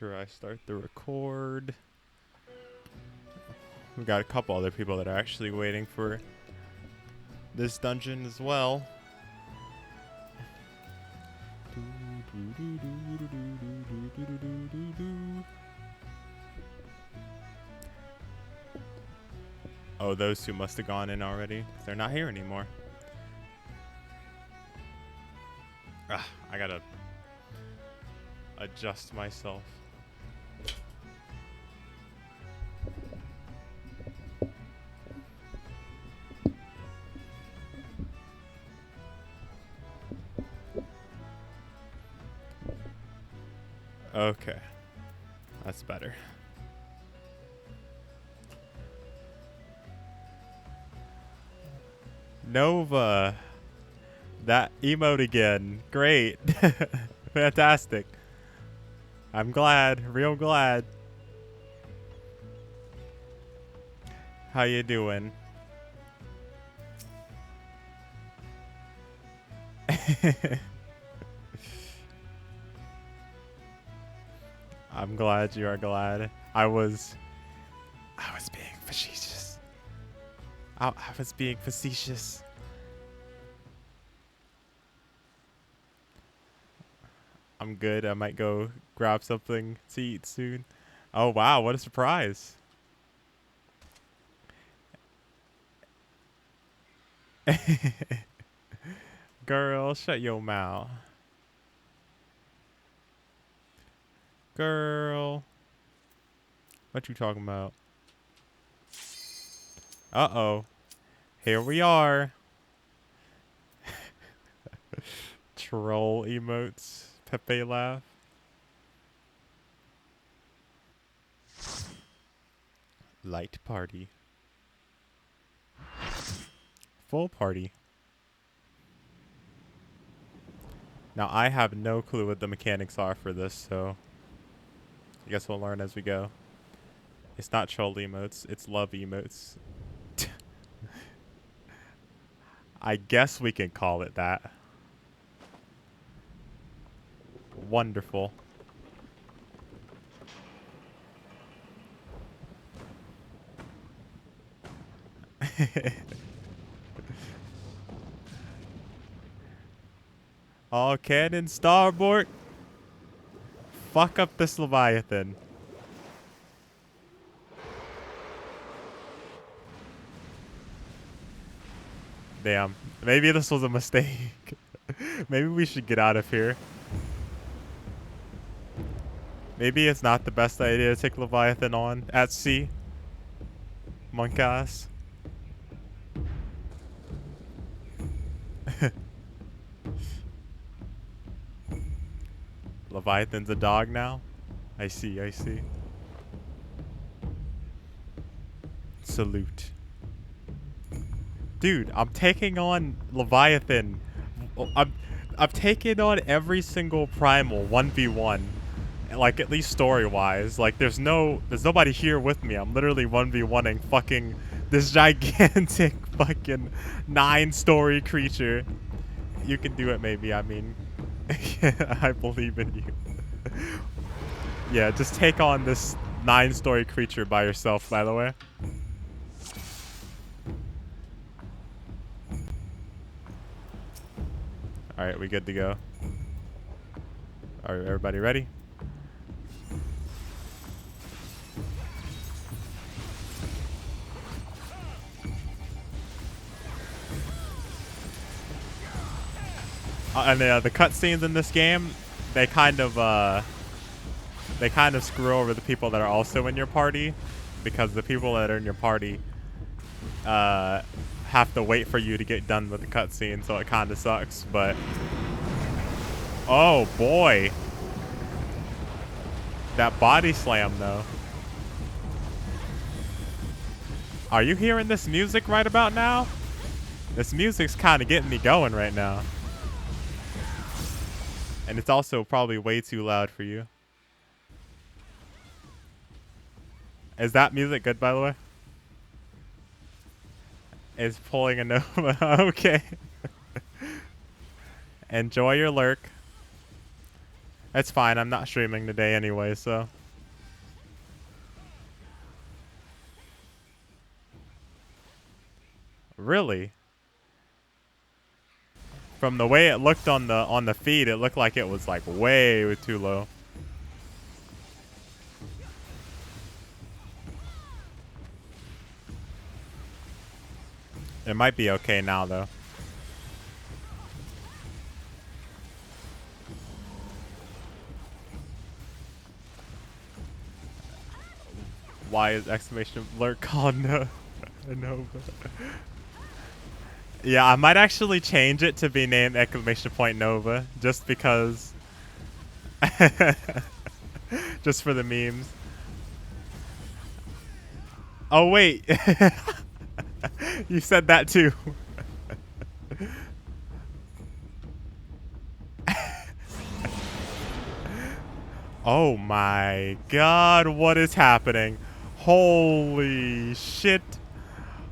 Sure, I start the record. We got a couple other people that are actually waiting for this dungeon as well. Oh, those two must have gone in already. They're not here anymore. I gotta adjust myself. Okay. That's better. Nova. That emote again. Great. Fantastic. I'm glad. Real glad. How you doing? I'm glad you are glad. I was being facetious. I was being facetious. I'm good. I might go grab something to eat soon. Oh wow, what a surprise. Girl, shut your mouth. Girl. What you talking about? Uh-oh. Here we are. Troll emotes. Pepe laugh. Light party. Full party. Now, I have no clue what the mechanics are for this, so I guess we'll learn as we go. It's not troll emotes, it's love emotes. I guess we can call it that. Wonderful. All cannon starboard. Fuck up this Leviathan. Damn. Maybe this was a mistake. Maybe we should get out of here. Maybe it's not the best idea to take Leviathan on at sea. Monk ass. Leviathan's a dog now? I see, I see. Salute. Dude, I'm taking on Leviathan. I'm taking on every single primal 1v1. Like, at least story-wise. Like, there's nobody here with me. I'm literally 1v1ing fucking this gigantic fucking 9-story creature. You can do it, maybe. I mean, I believe in you. Yeah, just take on this 9-story creature by yourself, by the way. Alright, we good to go. Alright, everybody ready? And the cutscenes in this game, they kind of screw over the people that are also in your party, because the people that are in your party have to wait for you to get done with the cutscene, so it kind of sucks. But oh boy, that body slam though. Are you hearing this music right about now? This music's kind of getting me going right now. And it's also probably way too loud for you. Is that music good, by the way? Is pulling a Nova. Okay. Enjoy your lurk. It's fine. I'm not streaming today anyway, so. Really? From the way it looked on the feed, it looked like it was like way too low. It might be okay now though. Why is exclamation alert called no? No. Yeah, I might actually change it to be named exclamation point Nova just because. Just for the memes. Oh wait. You said that too. Oh my god, what is happening? Holy shit.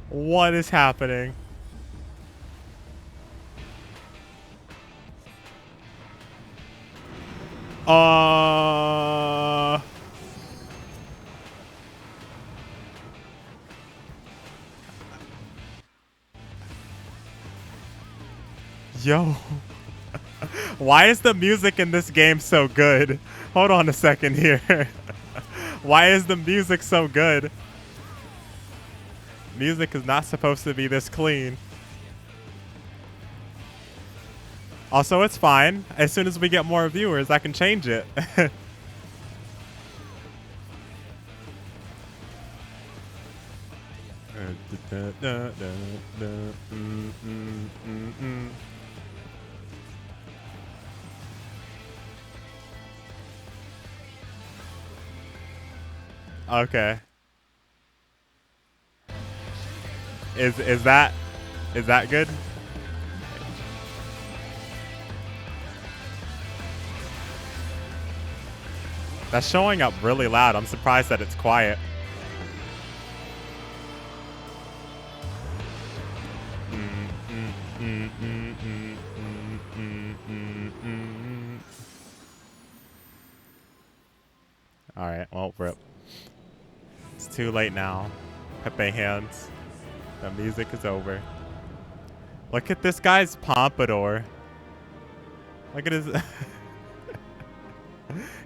What is happening? Yo. Why is the music in this game so good? Hold on a second here. Why is the music so good? Music is not supposed to be this clean. Also, it's fine. As soon as we get more viewers, I can change it. Okay. Is that good? That's showing up really loud. I'm surprised that it's quiet. Alright, well, rip. It's too late now. Pepe hands. The music is over. Look at this guy's pompadour. Look at his...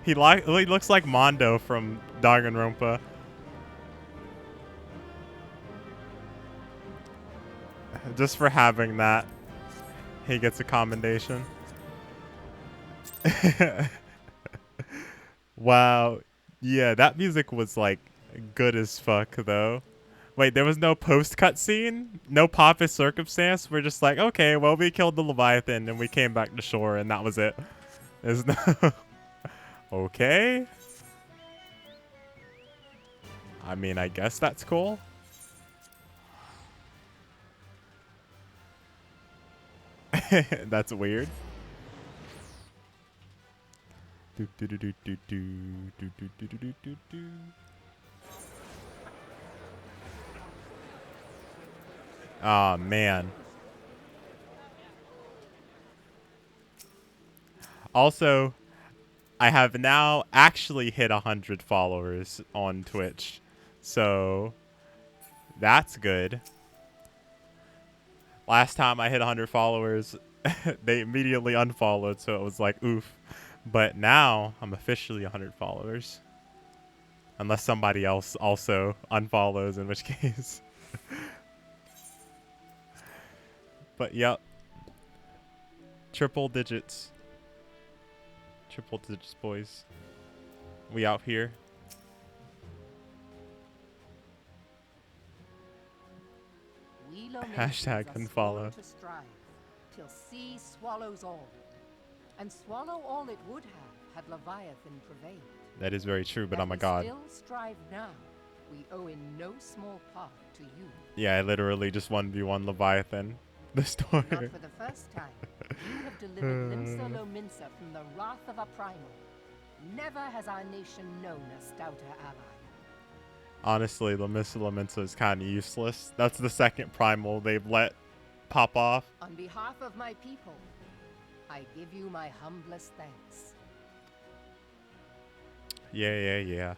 he looks like Mondo from Danganronpa. Just for having that, he gets a commendation. Wow. Yeah, that music was like good as fuck though. Wait, there was no post cutscene? No Papa's circumstance? We're just like, okay, well, we killed the Leviathan and we came back to shore and that was it. There's no... Okay. I mean, I guess that's cool. That's weird. Oh, man. Also, I have now actually hit 100 followers on Twitch. So, that's good. Last time I hit 100 followers, they immediately unfollowed, so it was like, oof. But now, I'm officially 100 followers. Unless somebody else also unfollows, in which case. But, yep. Triple digits. Triple digits, boys. We out here. Hashtag unfollow. Till sea swallows all. And swallow all it would have had Leviathan prevailed. That is very true, but oh my god. Still strive now. We owe in no small part to you. Yeah, I literally just 1v1 Leviathan. The story. Not for the first time. You have delivered Limsa Lominsa from the wrath of a primal. Never has our nation known a stouter ally. Honestly, Limsa Lominsa is kind of useless. That's the second primal they've let pop off. On behalf of my people, I give you my humblest thanks. Yeah.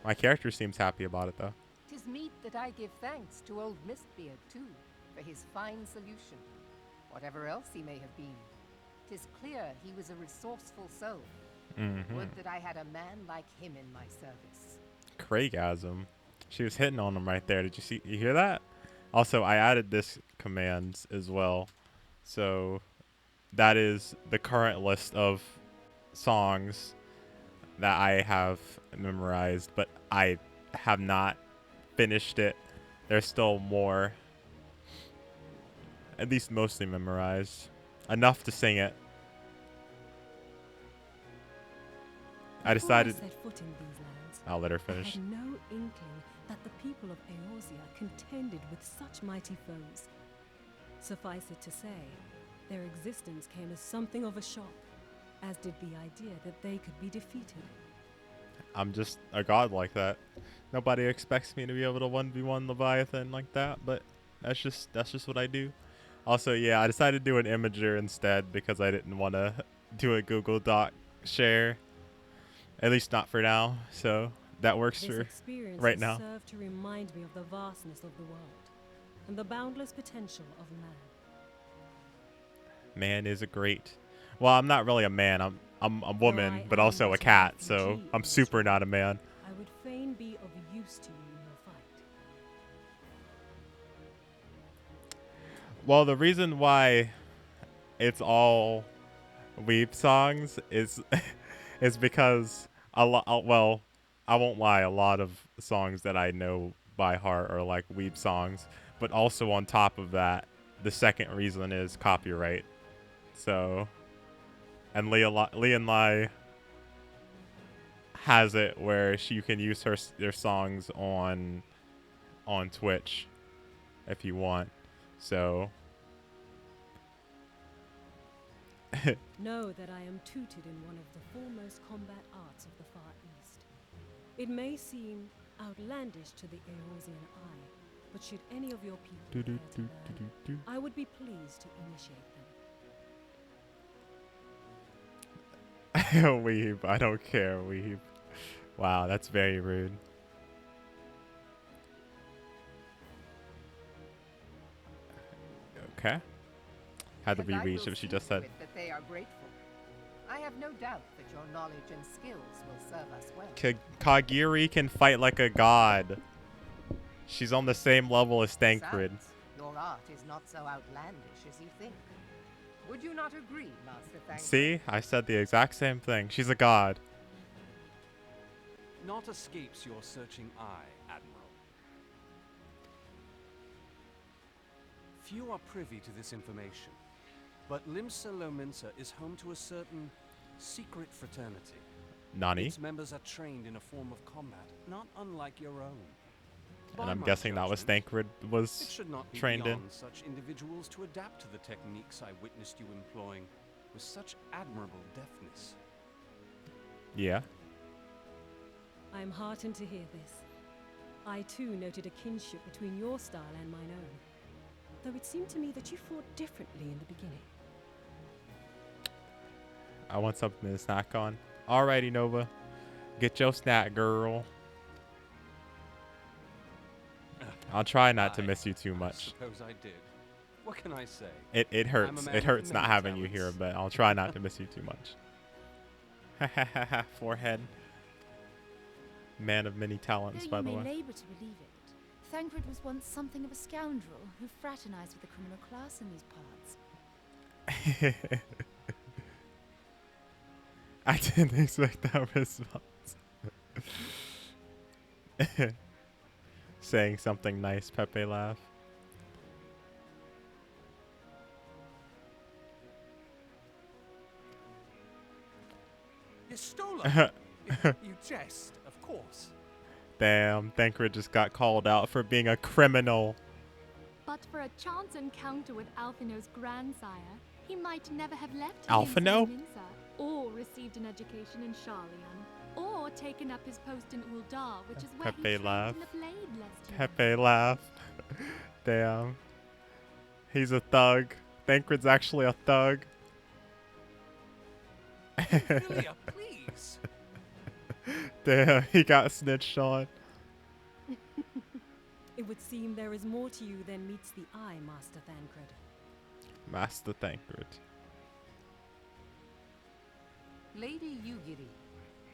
My character seems happy about it though. 'Tis meet that I give thanks to old Mistbeard, too, for his fine solution. Whatever else he may have been, 'tis clear he was a resourceful soul. Would that I had a man like him in my service. Craigasm. She was hitting on him right there. Did you hear that? Also, I added this commands as well. So that is the current list of songs that I have memorized, but I have not finished it. There's still more. At least mostly memorized. Enough to sing it. I decided Before I set foot in these lands, I'll let her I finish. had no inkling that the people of Eorzea contended with such mighty foes. Suffice it to say, their existence came as something of a shock, as did the idea that they could be defeated. I'm just a god like that. Nobody expects me to be able to 1v1 Leviathan like that, but that's just what I do. Also, yeah, I decided to do an imager instead because I didn't want to do a Google Doc share. At least not for now. So that works This for experience right has now. served to remind me of the vastness of the world and the boundless potential of man. Man is a great. Well, I'm not really a man. I'm a woman, I but am also a but a cat. So refugee I'm in this super realm. not a man. I would fain be of use to you in your fight. Well, the reason why it's all weep songs is is because a lot. Well, I won't lie. A lot of songs that I know by heart are like weep songs. But also on top of that, the second reason is copyright. So, and Leon Lai has it where you can use their songs on Twitch if you want. So. Know that I am tutored in one of the foremost combat arts of the Far East. It may seem outlandish to the Eorzean eye, but should any of your people care to learn, I would be pleased to initiate them. Weeb, I don't care, Weeb. Wow, that's very rude. Okay. Had to And be I read will what she see just to said. it that they are grateful. I have no doubt that your knowledge and skills will serve us well. Kagiri can fight like a god. She's on the same level as Thancred. Besides, your art is not so outlandish as you think. Would you not agree, Master Thancred? See? I said the exact same thing. She's a god. Naught escapes your searching eye, Admiral. Few are privy to this information, but Limsa Lominsa is home to a certain secret fraternity. Nani? Its members are trained in a form of combat not unlike your own. And By I'm my guessing that was judgment, Thancred it was should not be trained in. beyond such individuals to adapt to the techniques I witnessed you employing with such admirable deftness. Yeah. I am heartened to hear this. I too noted a kinship between your style and mine own, though it seemed to me that you fought differently in the beginning. I want something to snack on. Alrighty, Nova. Get your snack, girl. I'll try not to miss you too I much. suppose I did. What can I say? It hurts. man It with hurts not many having you here, talents. but I'll try not to miss you too much. Ha ha ha ha. Forehead. Man of many talents, Though by you the may way. labour to believe it, Thancred was once something of a scoundrel who fraternized with the criminal class in these parts. I didn't expect that response. Saying something nice, Pepe laugh. Pistola! You jest, of course. Damn, Thancred just got called out for being a criminal. But for a chance encounter with Alphino's grandsire, he might never have left Alphino? Minsa, or received an education in Sharlayan, or taken up his post in Uldar, which is where Pepe he trained laugh. in the blade lest you Pepe laugh. Damn. He's a thug. Thancred's actually a thug. Ophelia, please. Damn, he got snitched on. It would seem there is more to you than meets the eye, Master Thancred. Master Thancred. Lady Yugiri,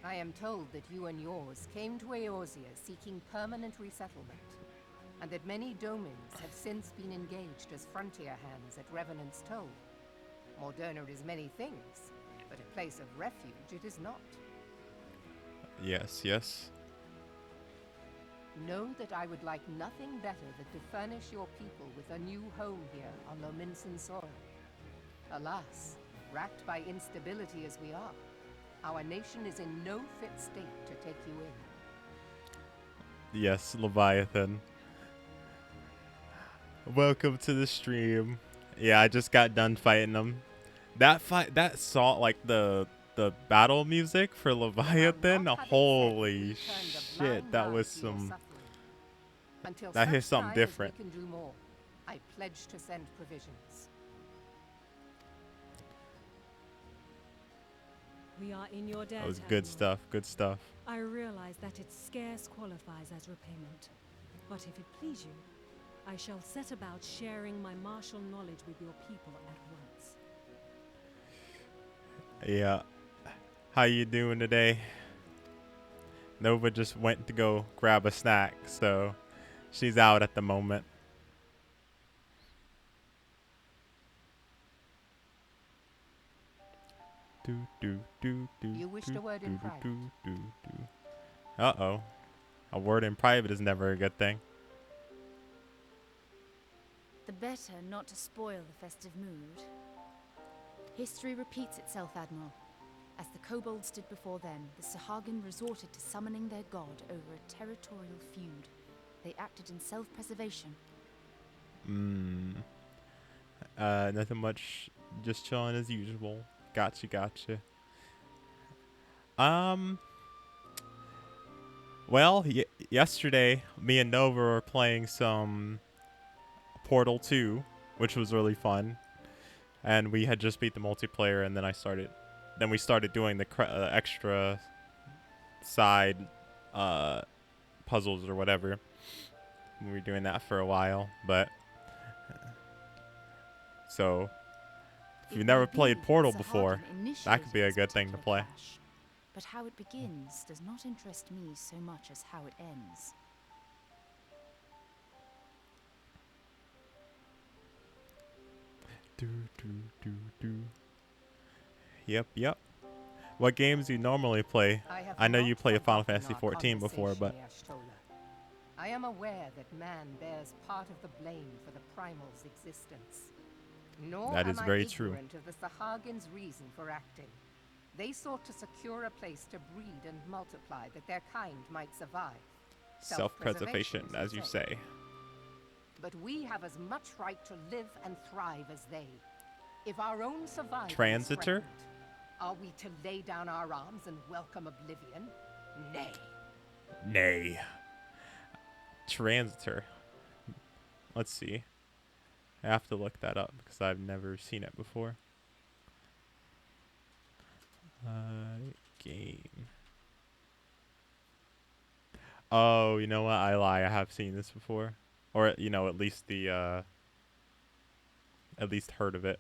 I am told that you and yours came to Eorzea seeking permanent resettlement, and that many domins have since been engaged as frontier hands at Revenant's Toll. Moderna is many things, but a place of refuge it is not. Yes, yes. Know that I would like nothing better than to furnish your people with a new home here on Lominsan soil. Alas, racked by instability as we are, our nation is in no fit state to take you in. Yes, Leviathan. Welcome to the stream. Yeah, I just got done fighting them. That song, like the battle music for Leviathan, holy shit, that was some. That hit something different. We can do more. I pledge to send provisions. We are in your debt. That was good stuff. Good stuff. I realize that it scarce qualifies as repayment, but if it please you, I shall set about sharing my martial knowledge with your people at once. Yeah. How you doing today? Nova just went to go grab a snack, so she's out at the moment. You wished a word in private. Uh-oh. A word in private is never a good thing. The better not to spoil the festive mood. History repeats itself, Admiral. As the kobolds did before them, the Sahagin resorted to summoning their god over a territorial feud. They acted in self-preservation. Nothing much. Just chilling as usual. Gotcha. Well, yesterday, me and Nova were playing some Portal 2, which was really fun. And we had just beat the multiplayer, and then we started doing the extra side puzzles or whatever. We were doing that for a while, but so if you've never played Portal before, that could be a good thing to play. But how it begins does not interest me so much as how it ends. Yep. What games do you normally play? I know you played Final Fantasy XIV before, but I am aware that man bears part of the blame for the primal's existence. Nor that is am very I true. ignorant of the Sahagin's reason for acting. They sought to secure a place to breed and multiply that their kind might survive. Self-preservation, as you say. But we have as much right to live and thrive as they. If our own survival is Transitor? threatened, are we to lay down our arms and welcome oblivion? Nay. Transitor. Let's see. I have to look that up because I've never seen it before. Game. Oh, you know what? I lie. I have seen this before. Or, at least at least heard of it.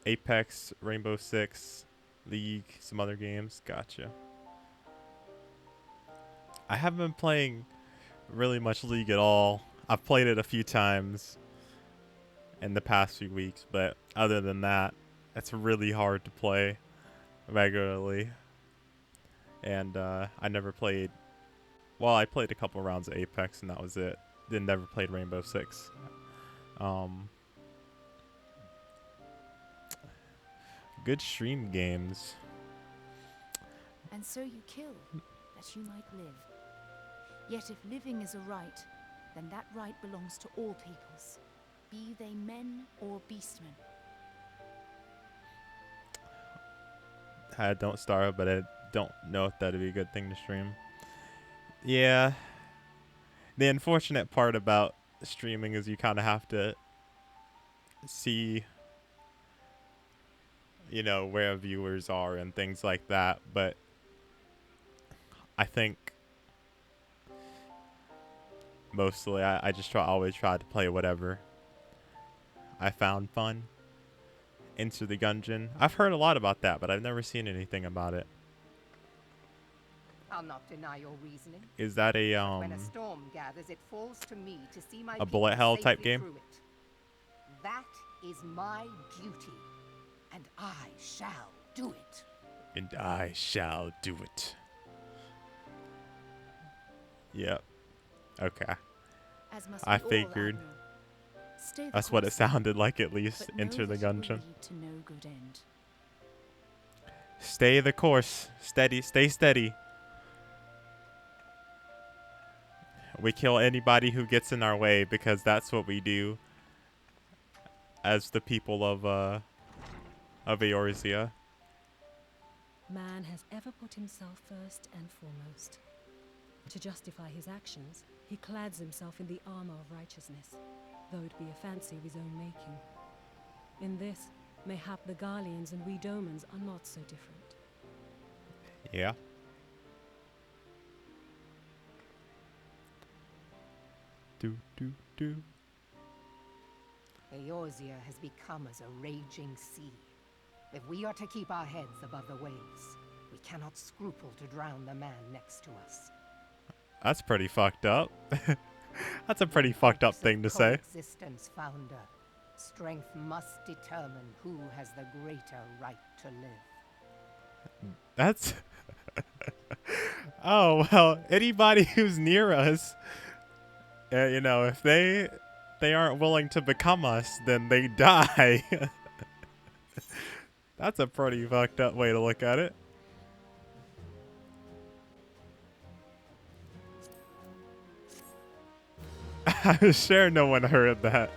Apex, Rainbow Six, League, some other games. Gotcha. I haven't been playing really much League at all. I've played it a few times in the past few weeks, but other than that, it's really hard to play regularly. And I never played. Well, I played a couple rounds of Apex, and that was it. Then never played Rainbow Six. Good stream games. And so you kill, that you might live. Yet if living is a right, then that right belongs to all peoples, be they men or beastmen. I don't start, but I don't know if that'd be a good thing to stream. Yeah. The unfortunate part about streaming is you kind of have to see, where viewers are and things like that. But I think mostly I just always try to play whatever I found fun. Into the Gungeon. I've heard a lot about that, but I've never seen anything about it. I'll not deny your reasoning. Is that a But when a storm gathers, it falls to me to see my a people bullet hell type safely game? through it. That is my duty, and I shall do it. And I shall do it. Yep. Okay. As must I be all, figured. Admiral. Stay the That's what it course, sounded like, at least. but know Enter the that it will Gungeon. lead to no good end. Stay the course. Steady. Stay steady. We kill anybody who gets in our way because that's what we do as the people of Eorzea. Man has ever put himself first and foremost. To justify his actions, he clads himself in the armor of righteousness, though it be a fancy of his own making. In this, mayhap the Garleans and we Domans are not so different. Yeah. Do. Eorzea has become as a raging sea. If we are to keep our heads above the waves, we cannot scruple to drown the man next to us. That's pretty fucked up. That's a pretty fucked up thing to say. Coexistence, Founder. Strength must determine who has the greater right to live. That's... Oh, well, anybody who's near us, you know, if they aren't willing to become us, then they die. That's a pretty fucked up way to look at it. I'm sure no one heard that.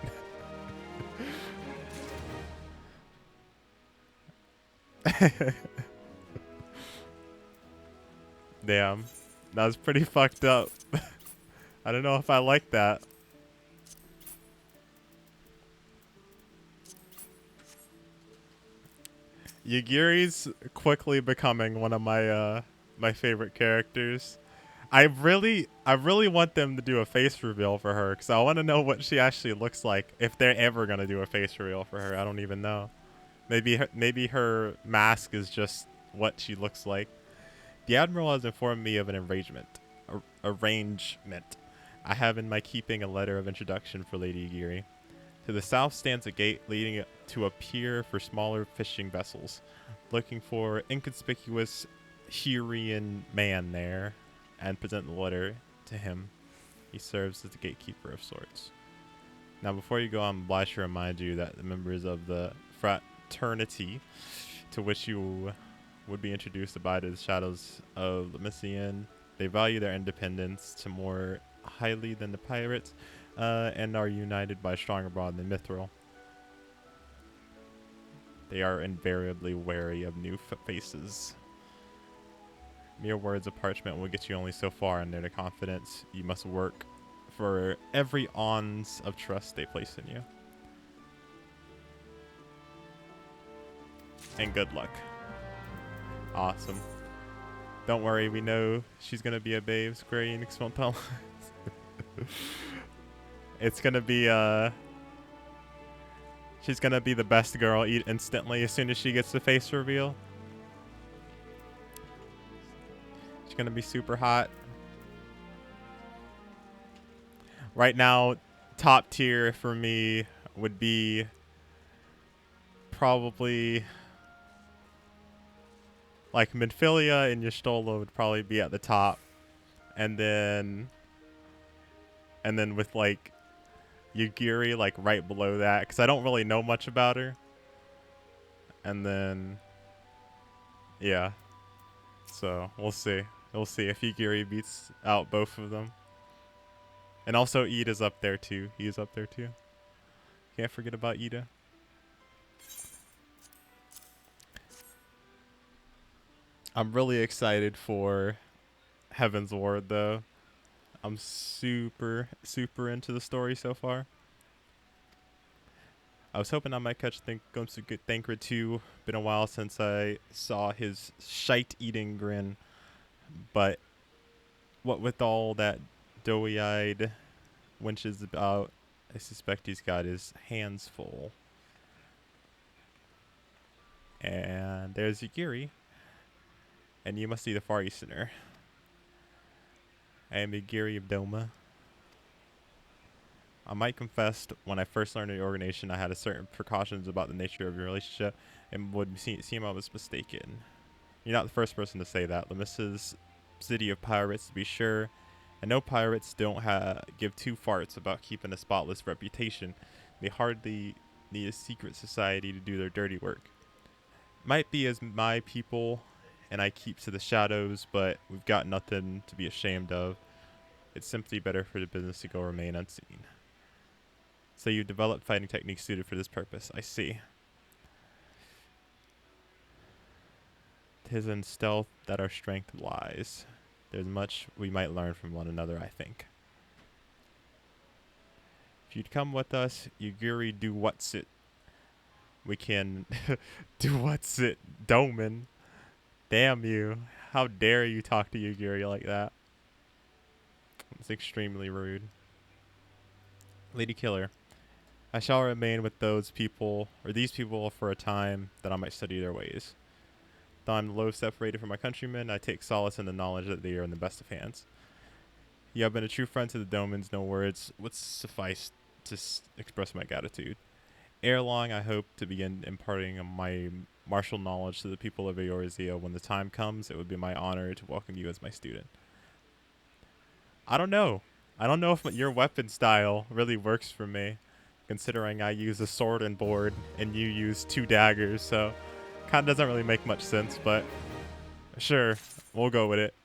Damn. That was pretty fucked up. I don't know if I like that. Yagiri's quickly becoming one of my my favorite characters. I really want them to do a face reveal for her because I want to know what she actually looks like if they're ever gonna do a face reveal for her. I don't even know. Maybe her mask is just what she looks like. The Admiral has informed me of an arrangement. I have in my keeping a letter of introduction for Lady Yagiri. To the south stands a gate leading to a pier for smaller fishing vessels. Looking for inconspicuous Hirian man there, and present the letter to him. He serves as the gatekeeper of sorts. Now, before you go, I'm obliged to remind you that the members of the fraternity to which you would be introduced abide in the shadows of the Mysian. They value their independence to more highly than the pirates, and are united by a stronger bond than Mithril. They are invariably wary of new faces. Mere words of parchment will get you only so far in their confidence. You must work for every ounce of trust they place in you. And good luck. Awesome. Don't worry, we know she's gonna be a babe. Square Enix won't tell us. It's gonna be she's gonna be the best girl instantly as soon as she gets the face reveal. She's gonna be super hot. Right now, top tier for me would be probably like Minfilia and Y'shtola would probably be at the top, and then with like Yagiri like right below that, because I don't really know much about her. And then yeah, so we'll see if Yagiri beats out both of them. And also Ida's up there too. He's up there too. Can't forget about Ida. I'm really excited for Heaven's Ward though. I'm super into the story so far. I was hoping I might catch Glimpse of Good Thancred 2. Been a while since I saw his shite-eating grin. But What with all that doughy-eyed wenches about, I suspect he's got his hands full. And there's Yagiri. And you must be the Far Easterner. I am Yagiri of Doma. I might confess, when I first learned the organization, I had a certain precautions about the nature of your relationship and would seem I was mistaken. You're not the first person to say that. Lemissa's city of pirates, to be sure. And no pirates don't give two farts about keeping a spotless reputation. They hardly need a secret society to do their dirty work. Might be as my people, and I keep to the shadows, but we've got nothing to be ashamed of. It's simply better for the business to go remain unseen. So you developed fighting techniques suited for this purpose. I see. 'Tis in stealth that our strength lies. There's much we might learn from one another, I think. If you'd come with us, Yagiri do what's it. We can do what's it, Doman. Damn you. How dare you talk to Yagiri like that? It's extremely rude. Lady Killer. I shall remain with these people for a time, that I might study their ways. Though I'm low separated from my countrymen, I take solace in the knowledge that they are in the best of hands. You have been a true friend to the Domans, no words would suffice to express my gratitude. Ere long, I hope to begin imparting my martial knowledge to the people of Eorzea. When the time comes, it would be my honor to welcome you as my student. I don't know. I don't know if your weapon style really works for me, considering I use a sword and board and you use 2 daggers, so kind of doesn't really make much sense, but sure, we'll go with it.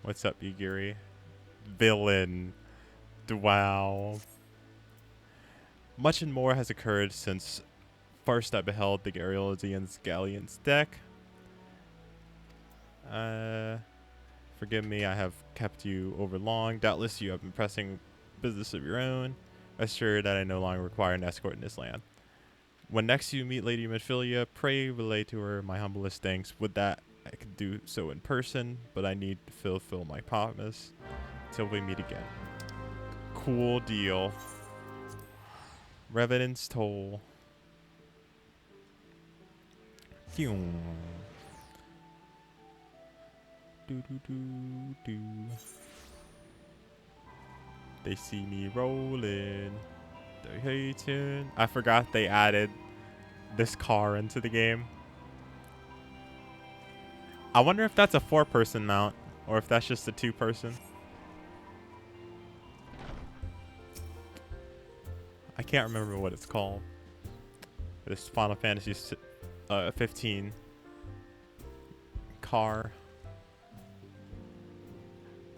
What's up, Yagiri? Villain. Wow. Much and more has occurred since first I beheld the Eorzean's galleon's deck. Forgive me, I have kept you over long. Doubtless you have been pressing business of your own. Assured that I no longer require an escort in this land. When next you meet Lady Mephilia, pray relay to her my humblest thanks. Would that I could do so in person, but I need to fulfill my promise till we meet again. Cool deal. Revenant's Toll. Do do do do. They see me rolling. They're hating. I forgot they added this car into the game. I wonder if that's a 4-person mount or if that's just a 2-person. I can't remember what it's called. This Final Fantasy 15 car.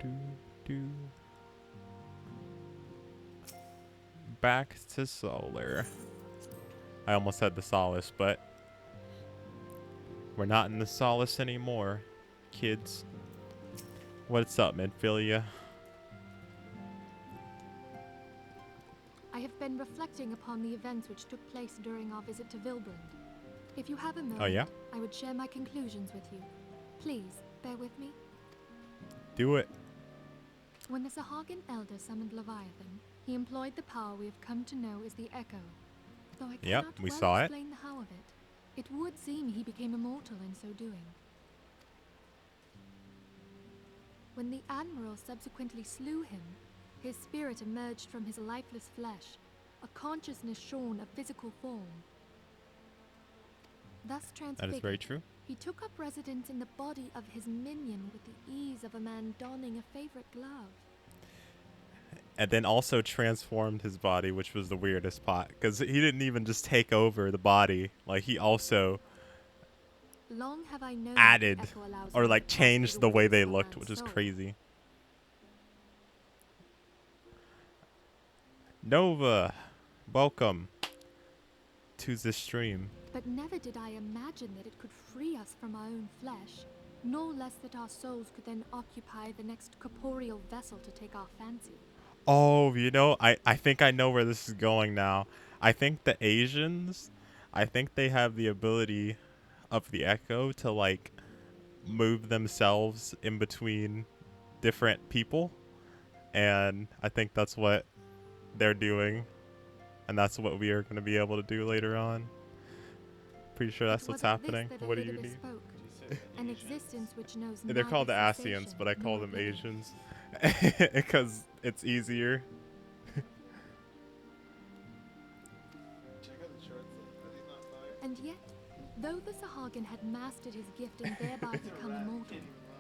Do do. Back to Solar. I almost said the Solace, but we're not in the Solace anymore, kids. What's up, Mephilia? I have been reflecting upon the events which took place during our visit to Vilbrand. If you have a moment, Oh yeah? I would share my conclusions with you. Please, bear with me. Do it. When the Sahagin Elder summoned Leviathan, he employed the power we have come to know as the Echo. Though I Yep, cannot we well saw it. explain the how of it, it would seem he became immortal in so doing. When the Admiral subsequently slew him, his spirit emerged from his lifeless flesh, a consciousness shorn of physical form. Thus That transfigured, is very true. he took up residence in the body of his minion with the ease of a man donning a favorite glove. And then also transformed his body, which was the weirdest part, because he didn't even just take over the body. Like, he also Long have I known added that the Echo allows or one like to pass changed through the way windows they of a looked, man's which is soul. crazy. Nova, welcome to the stream. But never did I imagine that it could free us from our own flesh, no less that our souls could then occupy the next corporeal vessel to take our fancy. Oh, you know, I think I know where this is going now. I think the Asians, I think they have the ability of the Echo to, like, move themselves in between different people, and I think that's what they're doing, and that's what we are going to be able to do later on. Pretty sure that's what's happening. What do you need? An existence which knows They're called the neither Asians, cessation but I call nor them oblivion. Asians because it's easier. And yet, though the Sahagin had mastered his gift and thereby become immortal,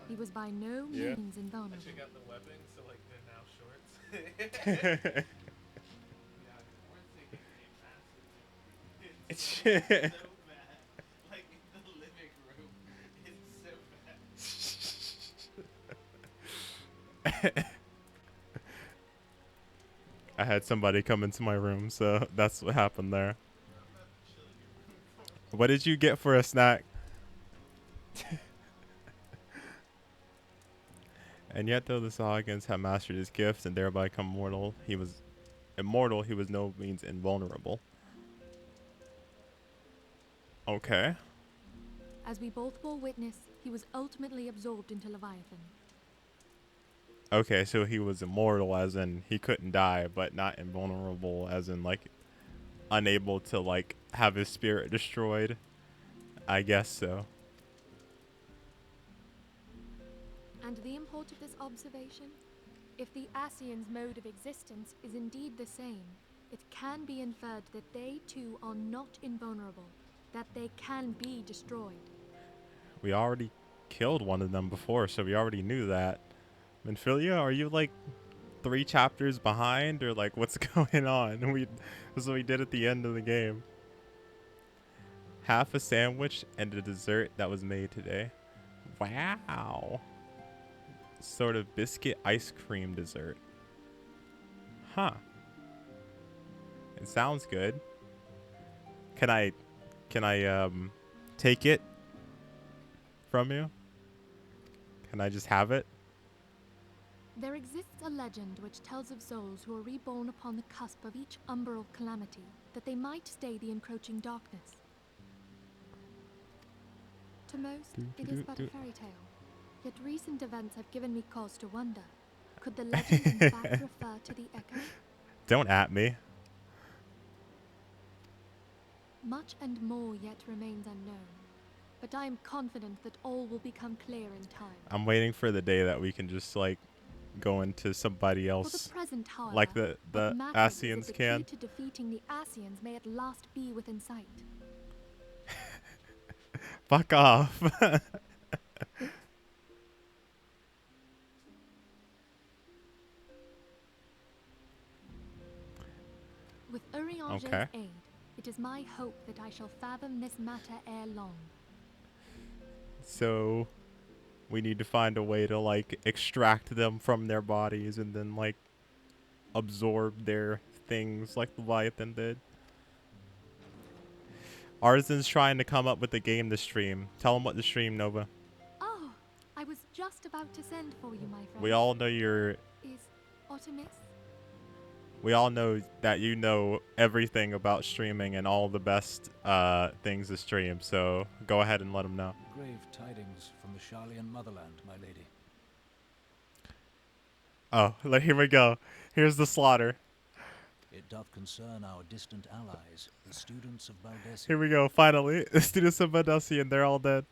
he was by no Yeah. means invulnerable. Check out the webbing, so like they're now shorts. Yeah, we're taking a massive it's so bad. Like in the living room, it's so bad. I had somebody come into my room, so that's what happened there. What did you get for a snack? And yet, though the Sahagins had mastered his gift and thereby become immortal, he was no means invulnerable. Okay. As we both bore witness, he was ultimately absorbed into Leviathan. Okay, so he was immortal as in he couldn't die, but not invulnerable as in like unable to like have his spirit destroyed. I guess so. And the import of this observation? If the Asians' mode of existence is indeed the same, it can be inferred that they too are not invulnerable, that they can be destroyed. We already killed one of them before, so we already knew that. Minfilia, are you like 3 chapters behind, or like what's going on? This is what we did at the end of the game. Half a sandwich and a dessert that was made today. Wow. Sort of biscuit ice cream dessert. Huh. It sounds good. Can I take it from you? Can I just have it? There exists a legend which tells of souls who are reborn upon the cusp of each umbral calamity, that they might stay the encroaching darkness. To most, it is but a fairy tale. Yet recent events have given me cause to wonder. Could the legend in fact refer to the echo? Don't at me. Much and more yet remains unknown, but I am confident that all will become clear in time. I'm waiting for the day that we can just like go into somebody For else, the present, however, like the what matters is Asians that the can. key to defeating the Asians may at last be within sight. Fuck off. With Urianger's Okay. aid, it is my hope that I shall fathom this matter ere long. So we need to find a way to like extract them from their bodies and then like absorb their things like Leviathan did. Artisan's trying to come up with a game to stream. Tell him what to stream, Nova. Oh, I was just about to send for you, my friend. We all know you're. Is Artemis? We all know that you know everything about streaming and all the best things to stream. So go ahead and let him know. Grave tidings from the Sharlayan motherland, my lady. Oh, here we go. Here's the slaughter. It doth concern our distant allies, the students of Baldesia. Here we go. Finally, the students of Baldesia, and they're all dead.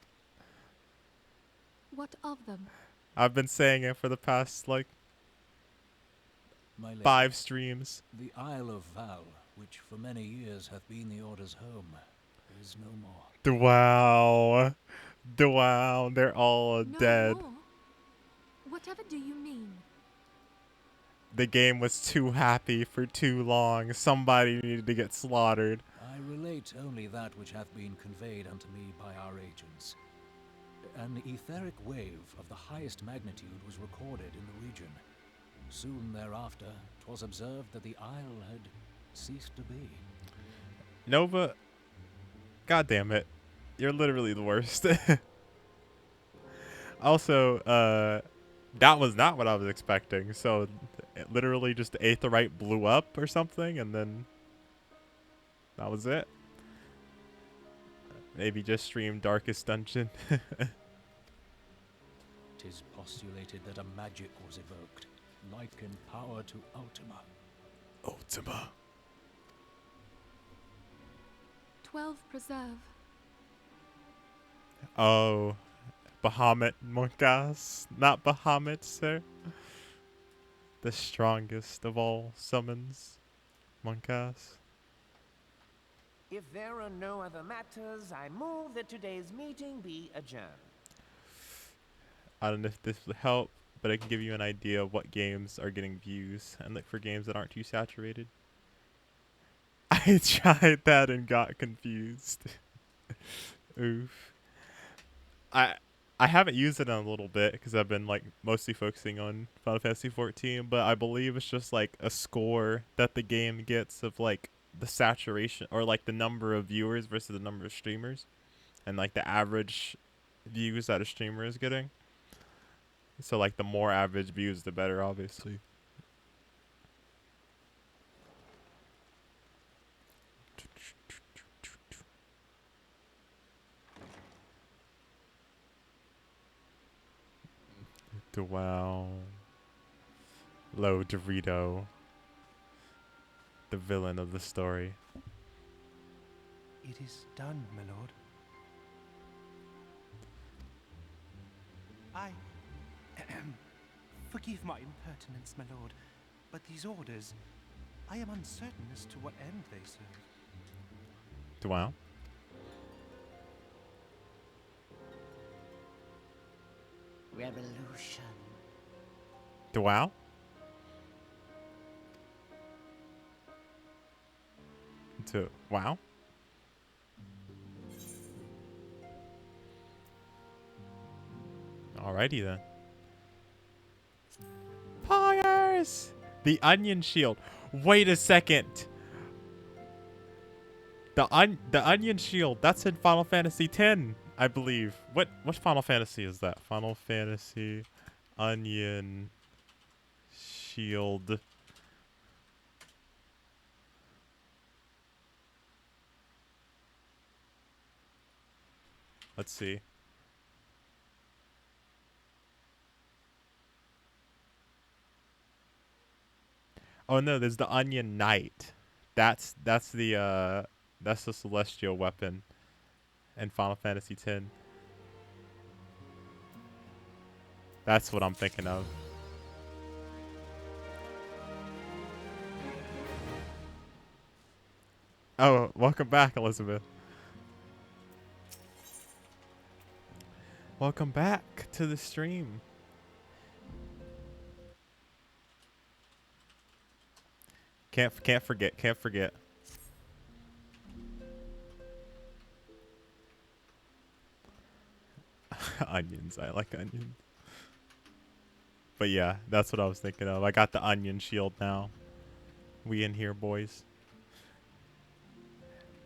What of them? I've been saying it for the past like My lady, 5 streams. the Isle of Val, which for many years hath been the Order's home, is no more. Wow. Wow. They're all No dead. more? Whatever do you mean? The game was too happy for too long. Somebody needed to get slaughtered. I relate only that which hath been conveyed unto me by our agents. An etheric wave of the highest magnitude was recorded in the region. Soon thereafter, 'twas observed that the isle had ceased to be. Nova, god damn it. You're literally the worst. Also, that was not what I was expecting. So, it literally just the Aetherite blew up or something, and then that was it. Maybe just stream Darkest Dungeon. 'Tis postulated that a magic was evoked, like in power to Ultima. Ultima. 12 preserve. Oh, Bahamut Monkas, not Bahamut, sir. The strongest of all summons, Monkas. If there are no other matters, I move that today's meeting be adjourned. I don't know if this will help, but I can give you an idea of what games are getting views and look for games that aren't too saturated. I tried that and got confused. Oof. I haven't used it in a little bit because I've been like mostly focusing on Final Fantasy XIV, but I believe it's just like a score that the game gets of like the saturation or like the number of viewers versus the number of streamers and like the average views that a streamer is getting. So like the more average views, the better, obviously. Wow. Low Dorito. The villain of the story. It is done, my lord. I... Forgive my impertinence, my lord, but these orders, I am uncertain as to what end they serve. Wow. Revolution. Wow. To wow. Alrighty then. Poggers! The onion shield. Wait a second. The onion shield. That's in Final Fantasy X, I believe. What Final Fantasy is that? Final Fantasy onion shield. Let's see. Oh no, there's the Onion Knight. That's the celestial weapon in Final Fantasy X. That's what I'm thinking of. Oh, welcome back, Elizabeth. Welcome back to the stream. Can't forget. Onions, I like onions. But yeah, that's what I was thinking of. I got the onion shield now. We in here, boys.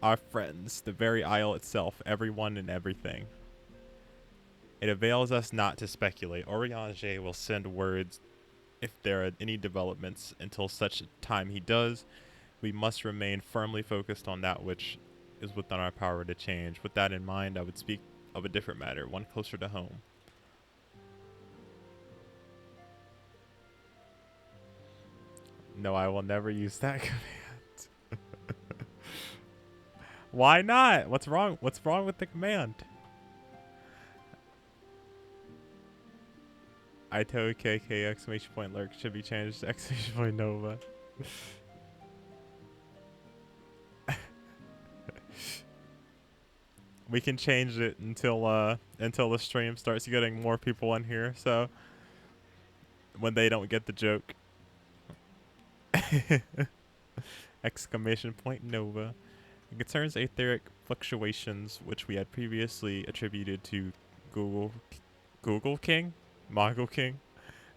Our friends, the very isle itself, everyone and everything. It avails us not to speculate. Oriange will send words if there are any developments. Until such time he does, we must remain firmly focused on that which is within our power to change. With that in mind, I would speak of a different matter, one closer to home. No, I will never use that command. Why not? What's wrong? What's wrong with the command? Ito KK exclamation point lurk should be changed to exclamation point Nova. We can change it until the stream starts getting more people in here, so when they don't get the joke. Exclamation point Nova. It concerns etheric fluctuations which we had previously attributed to Google King? Mongol King?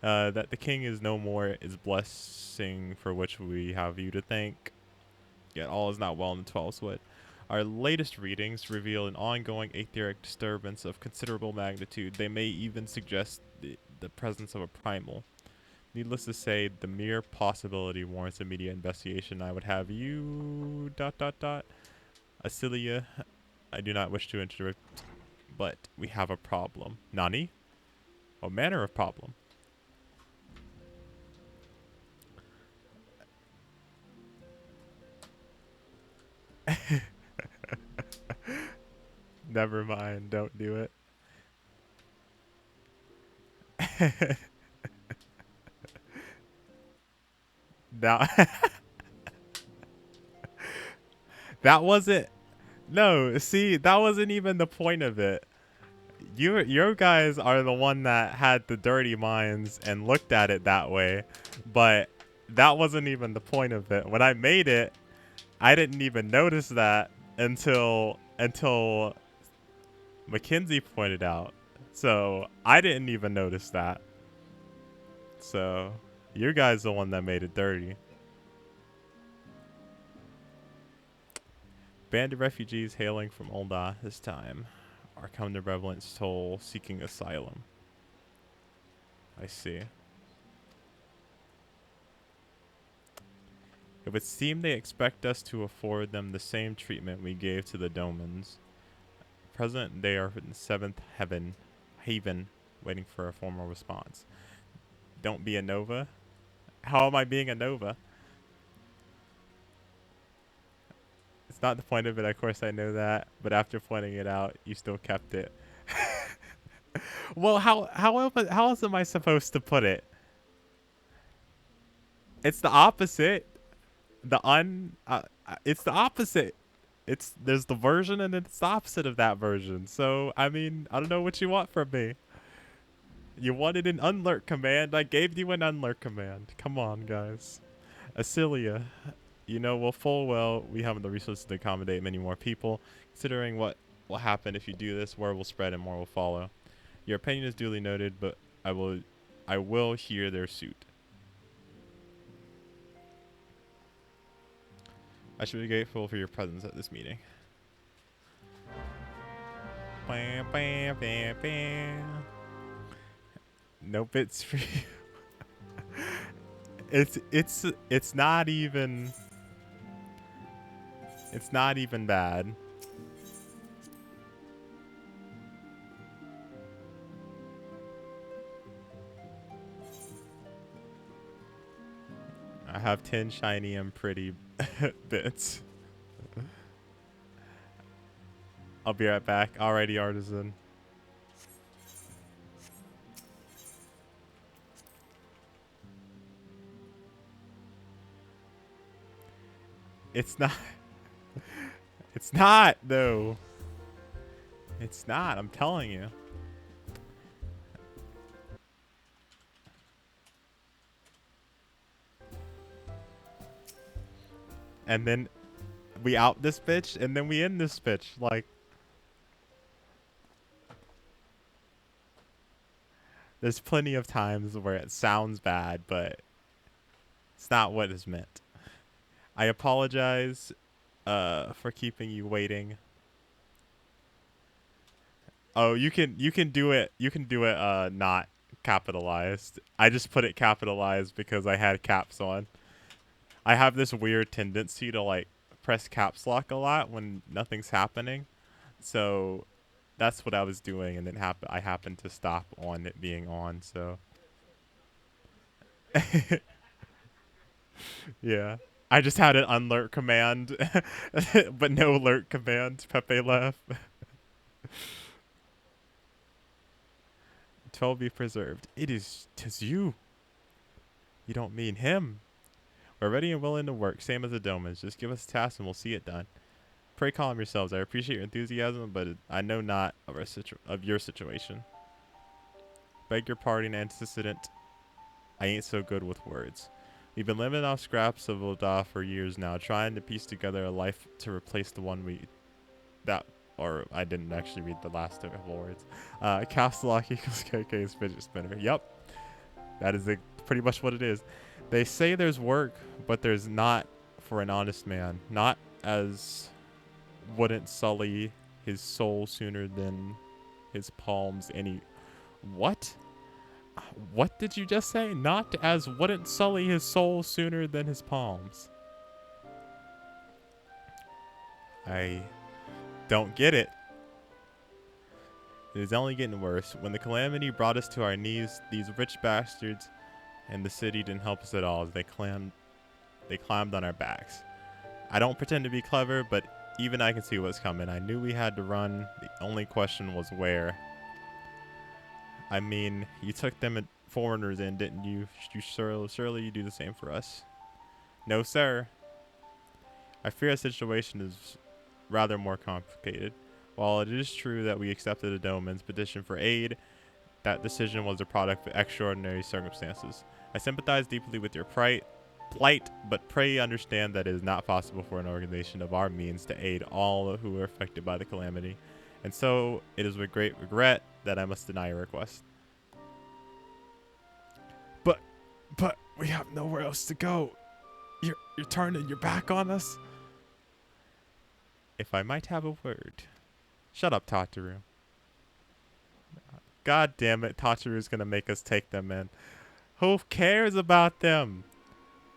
That the king is no more is blessing for which we have you to thank. Yet all is not well in the 12th Sweat. Our latest readings reveal an ongoing etheric disturbance of considerable magnitude. They may even suggest the presence of a primal. Needless to say, the mere possibility warrants immediate investigation. I would have you... ... Acilia, I do not wish to interrupt, but we have a problem. Nani? What manner of problem? Never mind. Don't do it. Now, that wasn't. No, see, that wasn't even the point of it. Your guys are the one that had the dirty minds and looked at it that way, but that wasn't even the point of it. When I made it, I didn't even notice that until Mackenzie pointed out. So I didn't even notice that. So your guy's the one that made it dirty. Band of refugees hailing from Ul'dah this time are come to Revelant's Toll seeking asylum. I see. It would seem they expect us to afford them the same treatment we gave to the Domans. Present, they are in 7th Haven, waiting for a formal response. Don't be a Nova? How am I being a Nova? It's not the point of it, of course I know that, but after pointing it out, you still kept it. Well, how else am I supposed to put it? It's the opposite. It's the opposite. There's the version and it's the opposite of that version. So, I mean, I don't know what you want from me. You wanted an unlurk command. I gave you an unlurk command. Come on, guys. Acilia, you know, well, full well, we have the resources to accommodate many more people. Considering what will happen if you do this, word will spread and more will follow. Your opinion is duly noted, but I will hear their suit. I should be grateful for your presence at this meeting. Bam, bam, bam, bam. No bits for you. It's not even bad. I have 10 shiny and pretty bits. I'll be right back. Alrighty, artisan. It's not. It's not, though. It's not. I'm telling you. And then we out this bitch, and then we in this bitch. Like, there's plenty of times where it sounds bad, but it's not what is meant. I apologize for keeping you waiting. Oh, you can do it. You can do it not capitalized. I just put it capitalized because I had caps on. I have this weird tendency to like press caps lock a lot when nothing's happening. So that's what I was doing, and then I happened to stop on it being on, so yeah. I just had an unlurk command, but no alert command. Pepe left. 12 be preserved. Tis you. You don't mean him. We're ready and willing to work, same as the Domans. Just give us a task and we'll see it done. Pray calm yourselves. I appreciate your enthusiasm, but I know not of your situation. Beg your pardon, antecedent. I ain't so good with words. We've been living off scraps of Ul'dah for years now, trying to piece together a life to replace the one or I didn't actually read the last two words. Castle lock equals KK's fidget spinner. Yep. That is pretty much what it is. They say there's work, but there's not for an honest man. Not as wouldn't sully his soul sooner than his palms any... What? What did you just say? Not as wouldn't sully his soul sooner than his palms. I don't get it. It is only getting worse. When the calamity brought us to our knees, these rich bastards and the city didn't help us at all as they climbed on our backs. I don't pretend to be clever, but even I can see what's coming. I knew we had to run. The only question was where. I mean, you took them foreigners in, didn't you? Surely you do the same for us. No, sir. I fear the situation is rather more complicated. While it is true that we accepted the Doman's petition for aid, that decision was a product of extraordinary circumstances. I sympathize deeply with your plight, but pray understand that it is not possible for an organization of our means to aid all who are affected by the calamity. And so, it is with great regret that I must deny your request. But we have nowhere else to go. You're turning your back on us? If I might have a word. Shut up, Tataru. God damn it, Tataru's gonna make us take them in. Who cares about them?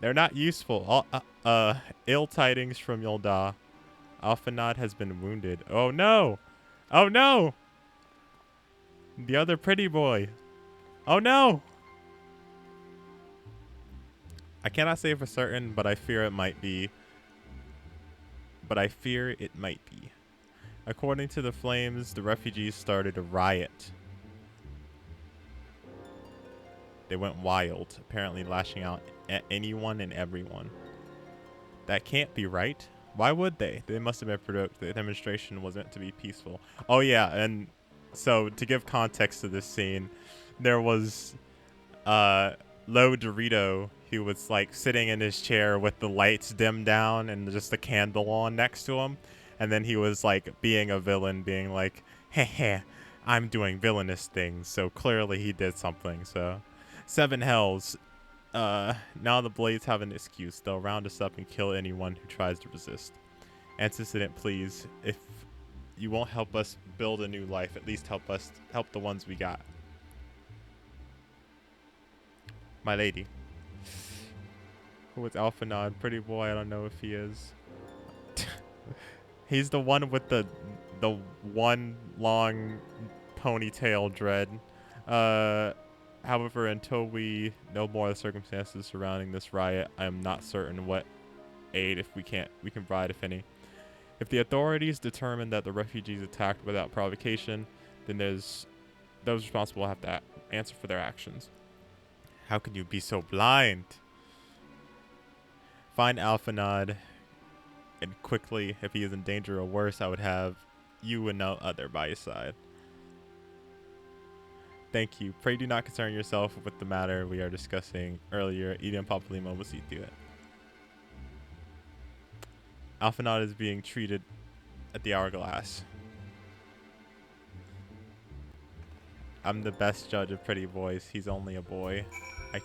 They're not useful. Ill tidings from Yolda. Alphanod has been wounded. Oh no! Oh no! The other pretty boy. Oh no! I cannot say for certain, but I fear it might be. According to the flames, the refugees started a riot. They went wild, apparently lashing out at anyone and everyone. That can't be right. Why would they? They must have been provoked. The demonstration was meant to be peaceful. Oh yeah, and so to give context to this scene, there was Lo Dorito. He was like sitting in his chair with the lights dimmed down and just a candle on next to him. And then he was like being a villain, being like, heh, I'm doing villainous things. So clearly he did something. So 7 hells. Now the Blades have an excuse. They'll round us up and kill anyone who tries to resist. Antecedent, please. If you won't help us build a new life, at least help the ones we got. My lady. Who is Alphanod? Pretty boy, I don't know if he is. He's the one with the one long ponytail dread. However, until we know more of the circumstances surrounding this riot, I am not certain what aid we can provide, if any. If the authorities determine that the refugees attacked without provocation, then those responsible have to answer for their actions. How can you be so blind? Find Alphanod, and quickly, if he is in danger or worse, I would have you and no other by his side. Thank you. Pray do not concern yourself with the matter we are discussing earlier. Eden Papalimo will see to it. Alphanod is being treated at the Hourglass. I'm the best judge of pretty boys. He's only a boy. I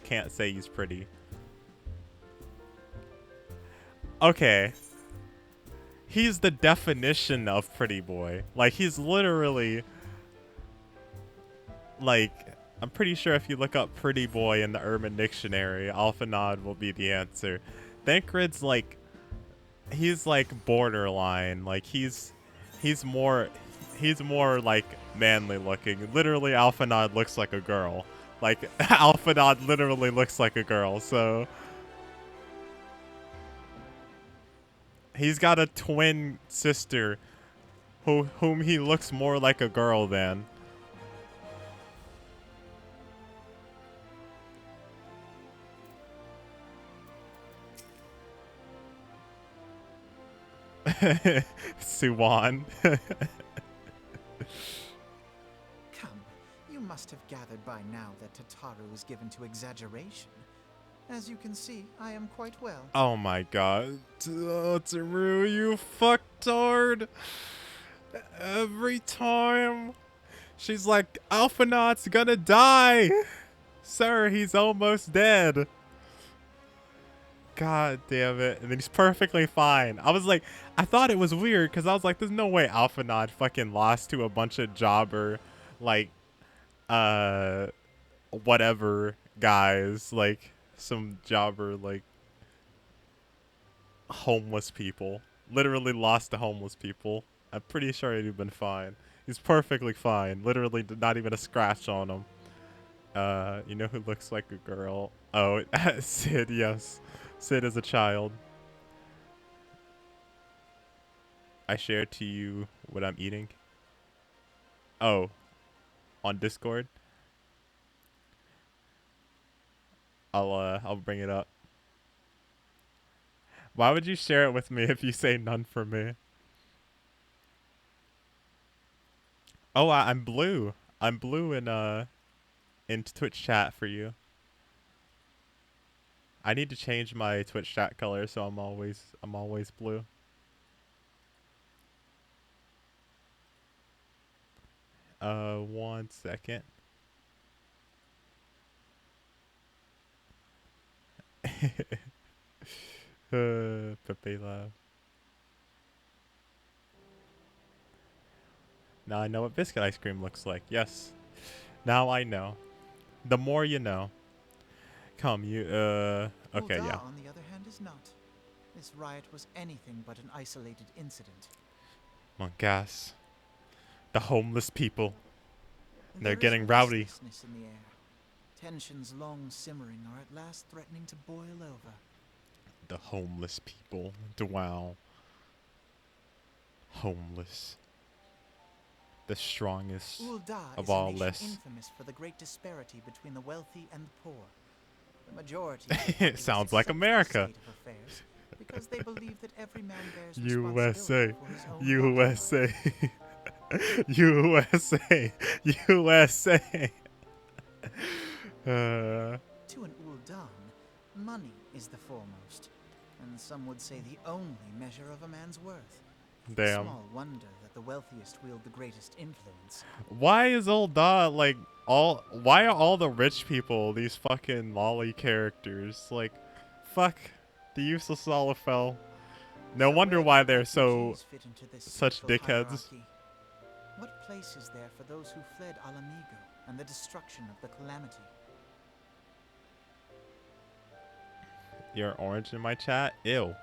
can't say he's pretty. Okay. He's the definition of pretty boy. Like, he's literally... Like, I'm pretty sure if you look up pretty boy in the Urban Dictionary, Alphanod will be the answer. Thancred's like... He's like borderline. Like, he's more like manly looking. Literally, Alphanod looks like a girl. Like, Alphanod literally looks like a girl, so... He's got a twin sister whom he looks more like a girl than. Suwon. Come, you must have gathered by now that Tataru is given to exaggeration. As you can see, I am quite well. Oh my god. Tataru, you fucktard. Every time. She's like, Alphanod's gonna die. Sir, he's almost dead. God damn it. And then he's perfectly fine. I was like, I thought it was weird because I was like, there's no way Alphanod fucking lost to a bunch of jobber, like, whatever guys, like, some jobber, like, homeless people. Literally lost to homeless people. I'm pretty sure he'd have been fine. He's perfectly fine. Literally not even a scratch on him. You know who looks like a girl? Oh, Sid, yes. Sid is a child. I shared to you what I'm eating. Oh, on Discord. I'll bring it up. Why would you share it with me if you say none for me? Oh, I'm blue. I'm blue in Twitch chat for you. I need to change my Twitch chat color so I'm always blue. One second. Pepe love. Now I know what biscuit ice cream looks like. Yes. Now I know. The more you know. Come, you, okay, Ul'dah, yeah. on the other hand, is not. This riot was anything but an isolated incident. Mongas. The homeless people. They're There is getting rowdy. restlessness in the air. Tensions long simmering are at last threatening to boil over. The homeless people. Wow. Homeless. The strongest Ul'dah of is a all nation lists. infamous for the great disparity between the wealthy and the poor. The majority It sounds like America. state of affairs because they believe that every man bears USA. responsibility for his own USA. USA. USA. To an Ul'dan, money is the foremost, and some would say the only measure of a man's worth. Damn. Small wonder that the wealthiest wield the greatest influence. Why is Ul'dah like why are all the rich people these fucking lolly characters? Like, fuck the useless Olafel. No wonder why they're such dickheads. Hierarchy. What place is there for those who fled Alamigo and the destruction of the Calamity? You're orange in my chat? Ew.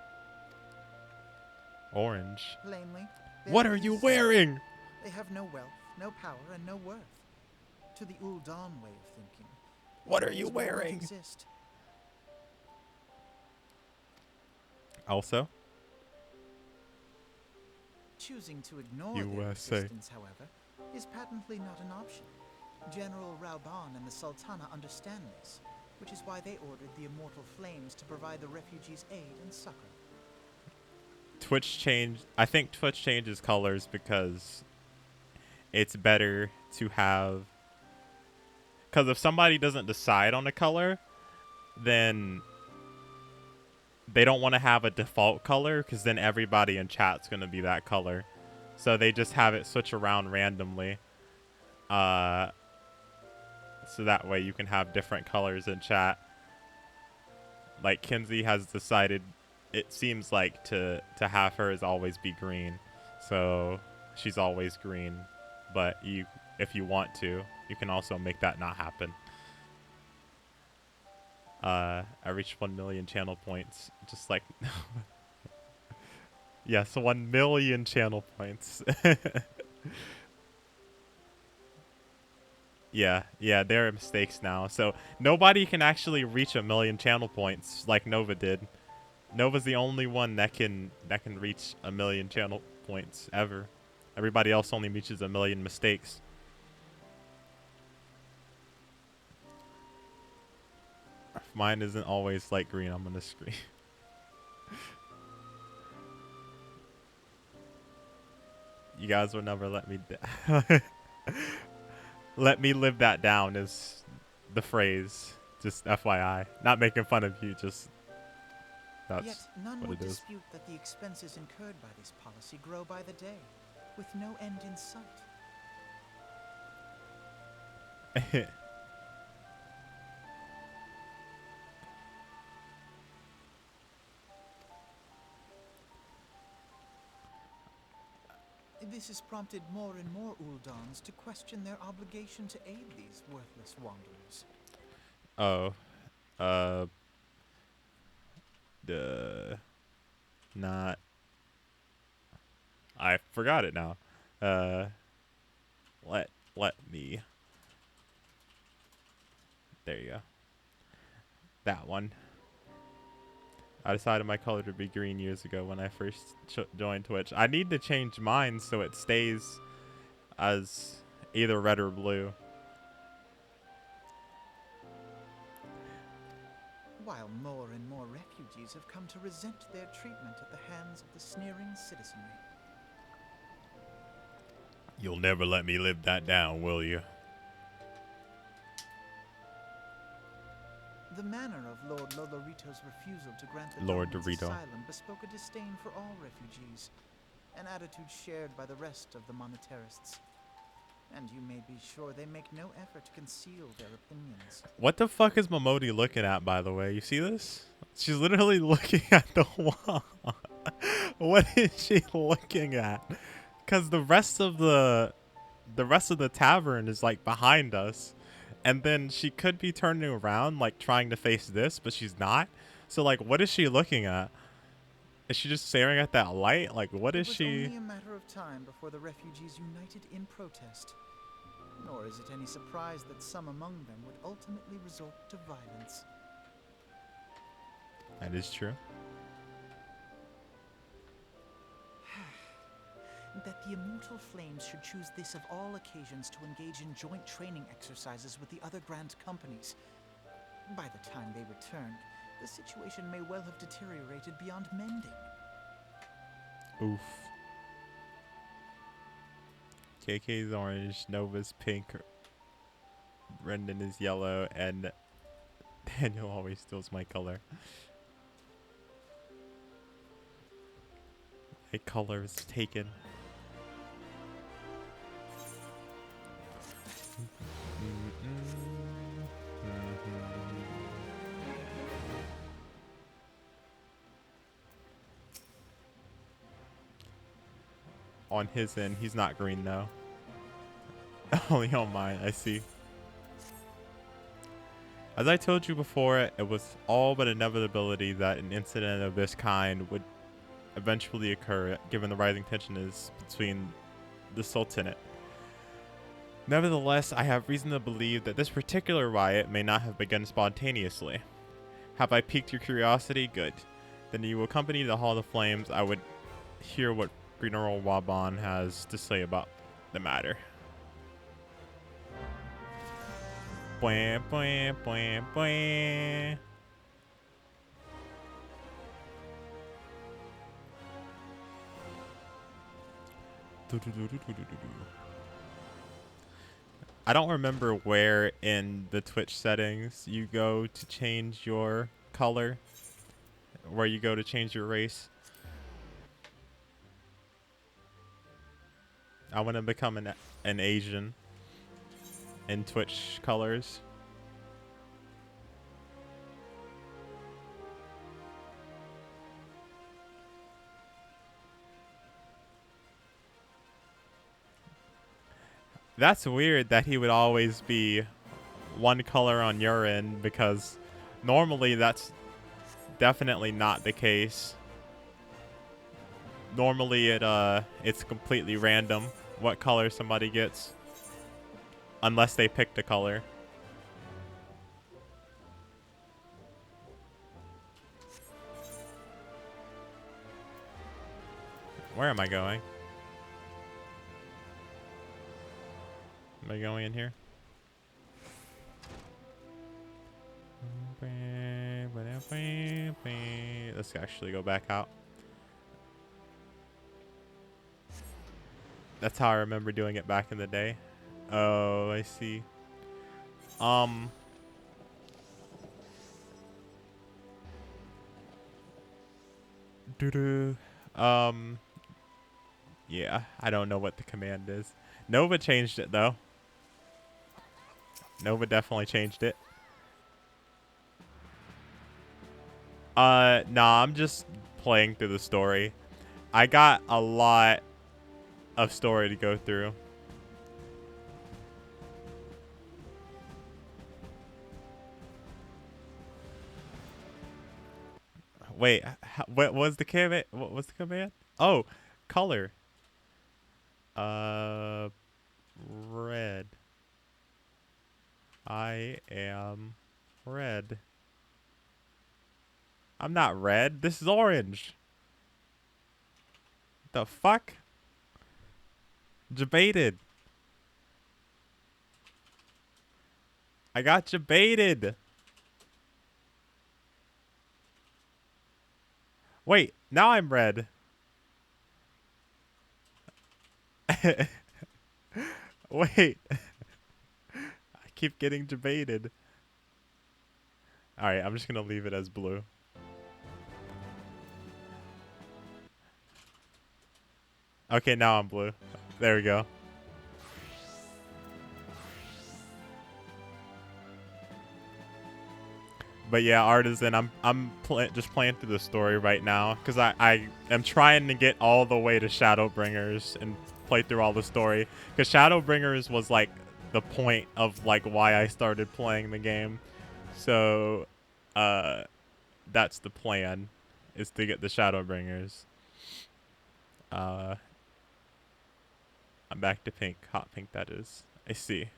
Orange. Plainly, What are you wearing? They have no wealth, no power, and no worth. To the Ul'dan way of thinking, What are these you will not wearing? exist. Also, Choosing to ignore USA. their existence, however, is patently not an option. General Rauban and the Sultana understand this, which is why they ordered the Immortal Flames to provide the refugees aid and succor. I think Twitch changes colors because it's better to have, because if somebody doesn't decide on a color, then they don't want to have a default color because then everybody in chat's going to be that color. So they just have it switch around randomly. So that way you can have different colors in chat. Like Kinsey has decided, it seems like, to have hers always be green. So she's always green. But if you want to, you can also make that not happen. I reached 1 million channel points. Just like... Yes, 1 million channel points. Yeah, there are mistakes now. So nobody can actually reach 1 million channel points like Nova did. Nova's the only one that can reach 1 million channel points ever. Everybody else only reaches 1 million mistakes. If mine isn't always light green, I'm gonna scream. You guys will never let me let me live that down is the phrase. Just FYI. Not making fun of you, just that's Yet none what would it is. dispute that the expenses incurred by this policy grow by the day, with no end in sight. This has prompted more and more Uldans to question their obligation to aid these worthless wanderers. Oh. Not. I forgot it now. Let me. There you go. That one. I decided my color to be green years ago when I first joined Twitch. I need to change mine so it stays as either red or blue. While more and more refugees have come to resent their treatment at the hands of the sneering citizenry. You'll never let me live that down, will you? The manner of Lord Lolorito's refusal to grant the Lord Dominant's Dorito. asylum bespoke a disdain for all refugees, an attitude shared by the rest of the monetarists. And you may be sure they make no effort to conceal their opinions. What the fuck is Momodi looking at, by the way? You see this? She's literally looking at the wall. What is she looking at? Because the rest of the tavern is like behind us. And then she could be turning around, like trying to face this, but she's not. So like, what is she looking at? Is she just staring at that light? Like, what is she? It was only a matter of time before the refugees united in protest. Nor is it any surprise that some among them would ultimately resort to violence. That is true. That the Immortal Flames should choose this of all occasions to engage in joint training exercises with the other Grand Companies. By the time they return, the situation may well have deteriorated beyond mending. Oof. KK's orange, Nova's pink, Brendan is yellow, and Daniel always steals my color. My color is taken. On his end, he's not green though. Only on mine, I see. As I told you before, it was all but inevitability that an incident of this kind would eventually occur, given the rising tension is between the Sultanate. Nevertheless, I have reason to believe that this particular riot may not have begun spontaneously. Have I piqued your curiosity? Good. Then you accompany the Hall of Flames. I would hear what General Waban has to say about the matter. Bwah, bwah, bwah, bwah. I don't remember where in the Twitch settings you go to change your color, where you go to change your race. I want to become an Asian in Twitch colors. That's weird that he would always be one color on your end, because normally that's definitely not the case. Normally it's completely random what color somebody gets, unless they picked a color. Where am I going? Am I going in here? Let's actually go back out. That's how I remember doing it back in the day. Oh, I see. Yeah, I don't know what the command is. Nova changed it though. Nova definitely changed it. Nah, I'm just playing through the story. I got a lot of story to go through. Wait, what was the command? What was the command? Oh, color. red. I am red. I'm not red. This is orange. The fuck? Debated. I got debated. Wait, now I'm red. Wait. I keep getting debated. Alright, I'm just gonna leave it as blue. Okay, now I'm blue. There we go. But yeah, Artisan, I'm just playing through the story right now because I am trying to get all the way to Shadowbringers and play through all the story, because Shadowbringers was like the point of like why I started playing the game. So that's the plan, is to get the Shadowbringers. I'm back to pink, hot pink that is. I see.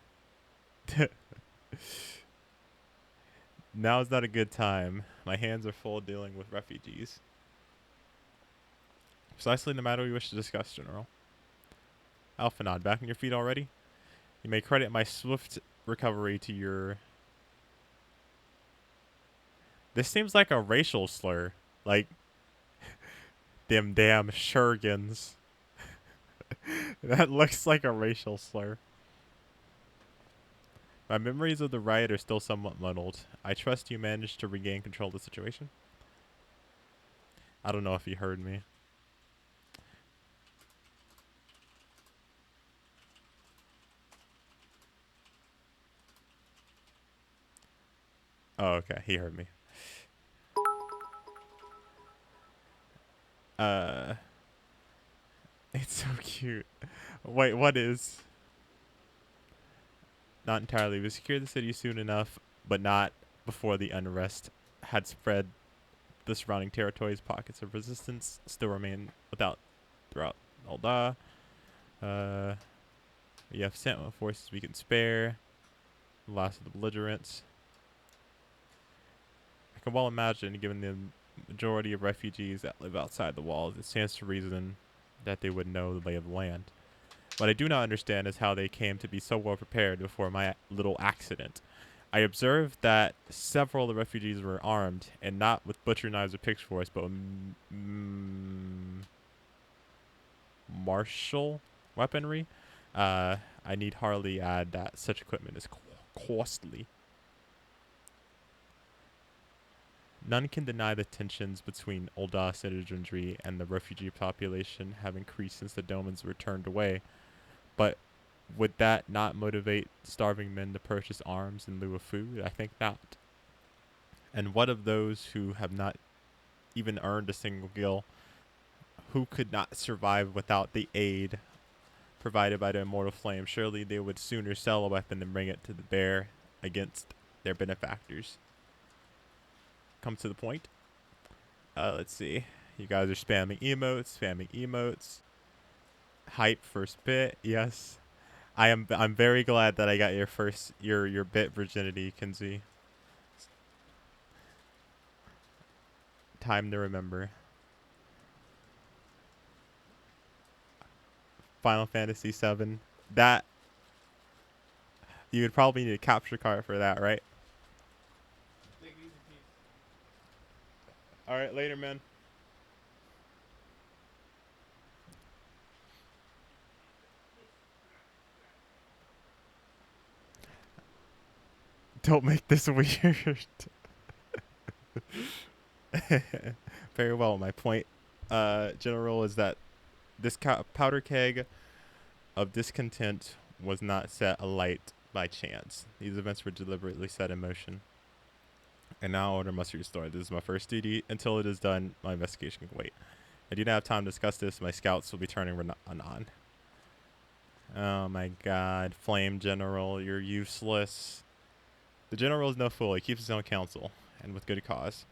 Now is not a good time. My hands are full dealing with refugees. Precisely the matter we wish to discuss, General. Alphanod, back on your feet already? You may credit my swift recovery to your... This seems like a racial slur. Like, them damn Shurgans. That looks like a racial slur. My memories of the riot are still somewhat muddled. I trust you managed to regain control of the situation. I don't know if you heard me. Oh, okay. He heard me. It's so cute. Wait, what is? Not entirely. We secured the city soon enough, but not before the unrest had spread the surrounding territories. Pockets of resistance still remain throughout Ul'dah. We have sent what forces we can spare. The last of the belligerents. I can well imagine, given the majority of refugees that live outside the walls, it stands to reason that they would know the lay of the land. What I do not understand is how they came to be so well prepared before my little accident. I observed that several of the refugees were armed, and not with butcher knives or pitchforks, but with martial weaponry. I need hardly add that such equipment is costly. None can deny the tensions between Ul'dah citizenry and the refugee population have increased since the Domans were turned away. But would that not motivate starving men to purchase arms in lieu of food? I think not. And what of those who have not even earned a single gil, who could not survive without the aid provided by the immortal flame? Surely they would sooner sell a weapon than bring it to the bear against their benefactors. Come to the point. Let's see. You guys are spamming emotes. Hype first bit. Yes. I'm very glad that I got your bit virginity, Kinsey. Time to remember. Final Fantasy XIV. That you would probably need a capture card for that, right? All right, later, man. Don't make this weird. Very well. My point, General, is that this powder keg of discontent was not set alight by chance. These events were deliberately set in motion. And now order must be restored. This is my first duty. Until it is done, my investigation can wait. I do not have time to discuss this. My scouts will be turning on. Oh my god. Flame General, you're useless. The General is no fool. He keeps his own counsel, and with good cause.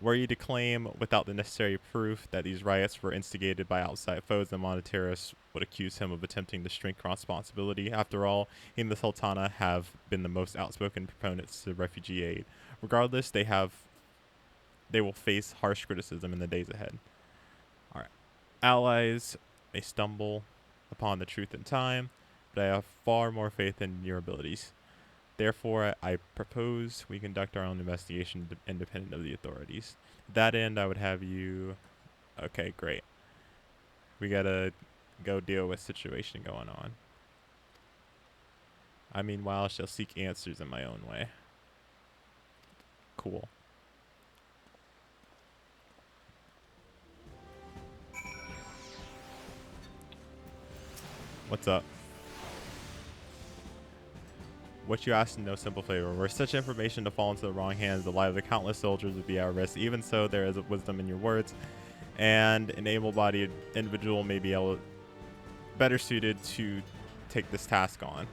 Were you to claim, without the necessary proof, that these riots were instigated by outside foes, the Monetarists would accuse him of attempting to shrink responsibility. After all, he and the Sultana have been the most outspoken proponents to refugee aid. Regardless, they will face harsh criticism in the days ahead. All right. Allies may stumble upon the truth in time, but I have far more faith in your abilities. Therefore, I propose we conduct our own investigation independent of the authorities. To that end, I would have you... Okay, great. We gotta go deal with situation going on. I meanwhile shall seek answers in my own way. Cool. What's up? What you ask in no simple favor. Were such information to fall into the wrong hands, the lives of the countless soldiers would be at risk. Even so, there is wisdom in your words, and an able-bodied individual may be better suited to take this task on.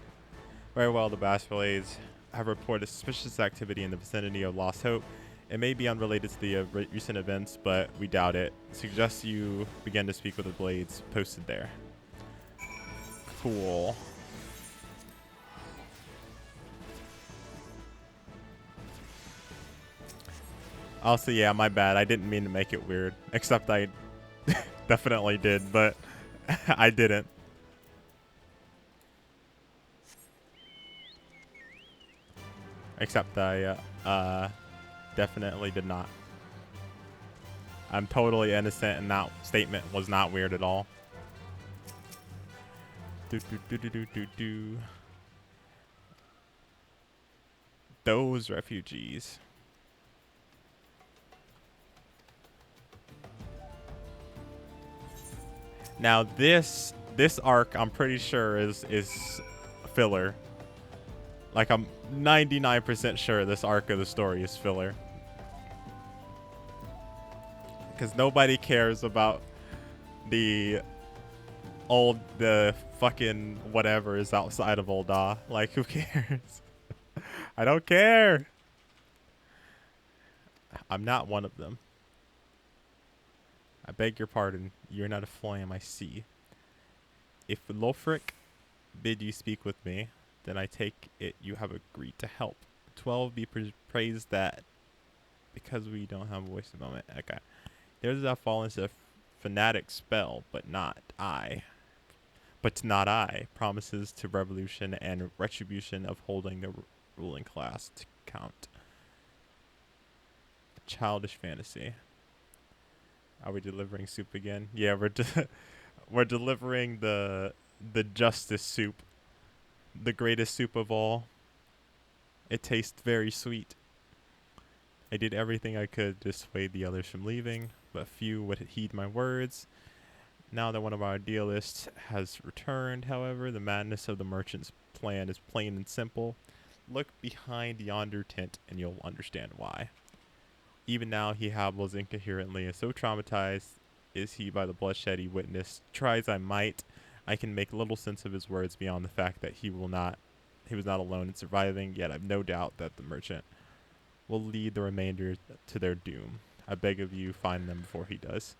Very well, the Bastards have reported suspicious activity in the vicinity of Lost Hope. It may be unrelated to the recent events, but we doubt it. Suggest you begin to speak with the Blades posted there. Cool. Also, yeah, my bad. I didn't mean to make it weird. Except I definitely did, but I didn't. Except I definitely did not. I'm totally innocent, and that statement was not weird at all. Those refugees. Now this arc, I'm pretty sure is filler. Like, I'm 99% sure this arc of the story is filler. Because nobody cares about the fucking whatever is outside of Ul'dah. Like, who cares? I don't care. I'm not one of them. I beg your pardon. You're not a flame, I see. If Lofric bid you speak with me, then I take it you have agreed to help. 12 be praised that because we don't have a voice at the moment. Okay. There's that fall into a fanatic spell, but not I. Promises to revolution and retribution of holding the ruling class to count. Childish fantasy. Are we delivering soup again? Yeah, we're delivering the justice soup. The greatest soup of all. It tastes very sweet. I did everything I could to dissuade the others from leaving, but few would heed my words. Now that one of our idealists has returned, however, the madness of the merchant's plan is plain and simple. Look behind yonder tent and you'll understand why. Even now he hobbles incoherently, and so traumatized is he by the bloodshed he witnessed. Try as I might, I can make little sense of his words beyond the fact that he was not alone in surviving, yet I've no doubt that the merchant will lead the remainder to their doom. I beg of you, find them before he does.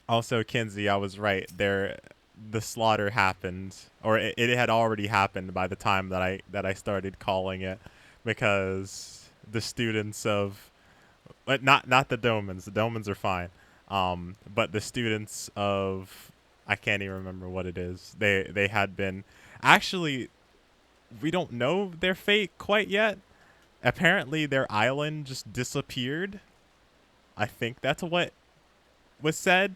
Also, Kinsey, I was right. The slaughter happened, or it had already happened by the time that I started calling it, because the students of, not the Domans. The Domans are fine. But the students of, I can't even remember what it is. They had been, actually, we don't know their fate quite yet. Apparently their island just disappeared. I think that's what was said.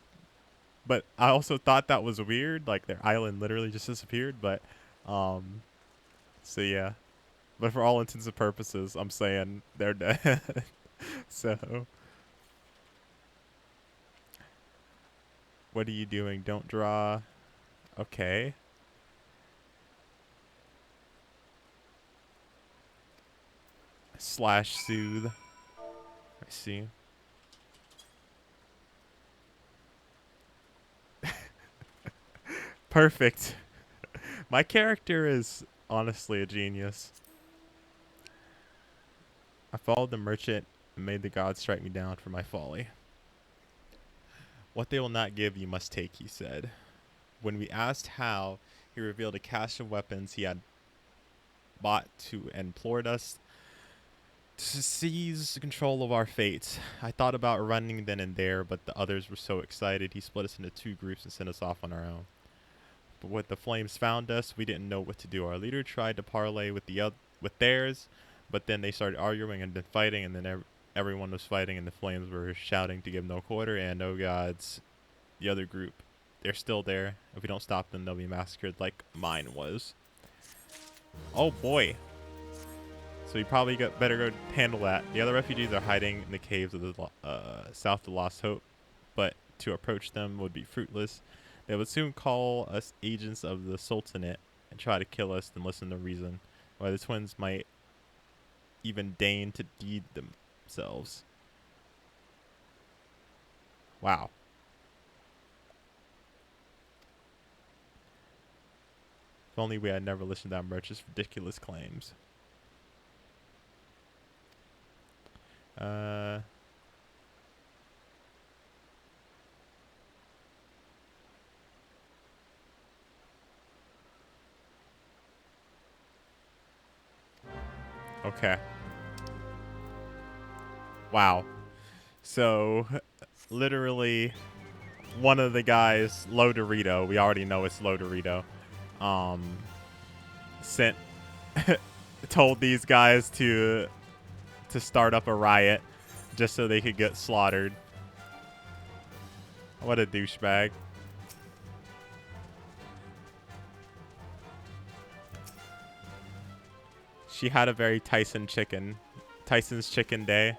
But I also thought that was weird. Like, their island literally just disappeared. But, so yeah. But for all intents and purposes, I'm saying they're dead. So. What are you doing? Don't draw. Okay. Slash soothe. I see. Perfect. My character is honestly a genius. I followed the merchant and may the gods strike me down for my folly. What they will not give you must take, he said. When we asked how, he revealed a cache of weapons he had bought to and implored us to seize control of our fate. I thought about running then and there, but the others were so excited he split us into 2 groups and sent us off on our own. But when the flames found us, we didn't know what to do. Our leader tried to parley with theirs, but then they started arguing and then fighting, and then everyone was fighting, and the flames were shouting to give no quarter. And oh gods, the other group, they're still there. If we don't stop them, they'll be massacred like mine was. Oh boy. So we probably better go handle that. The other refugees are hiding in the caves of the south of Lost Hope, but to approach them would be fruitless. They would soon call us agents of the Sultanate and try to kill us and listen to reason, while the twins might even deign to deed themselves. Wow. If only we had never listened to that merchant's ridiculous claims. Okay. Wow. So, literally, one of the guys, Low Dorito, we already know it's Low Dorito, told these guys to start up a riot just so they could get slaughtered. What a douchebag. She had a very Tyson's chicken day.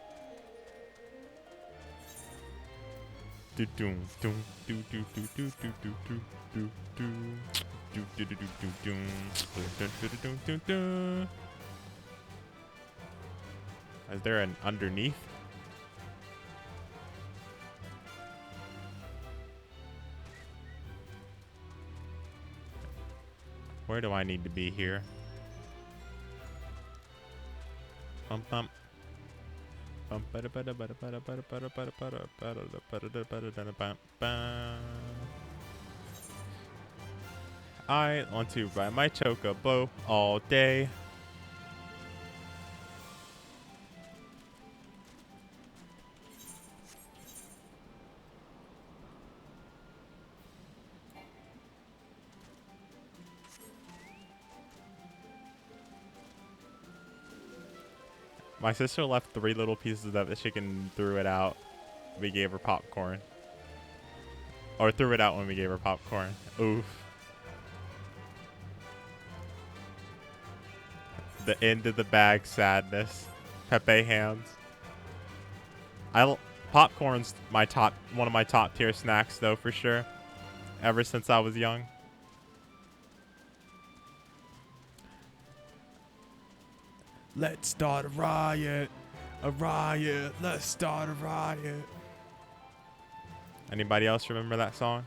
Is there an underneath? Where do I need to be here? Bum bum. I want to ride my chocobo all day. My sister left 3 little pieces of the chicken, threw it out. We gave her popcorn. Or threw it out when we gave her popcorn. Oof. The end of the bag sadness. Pepe hands. Popcorn's one of my top tier snacks though, for sure. Ever since I was young. Let's start a riot. A riot. Let's start a riot. Anybody else remember that song?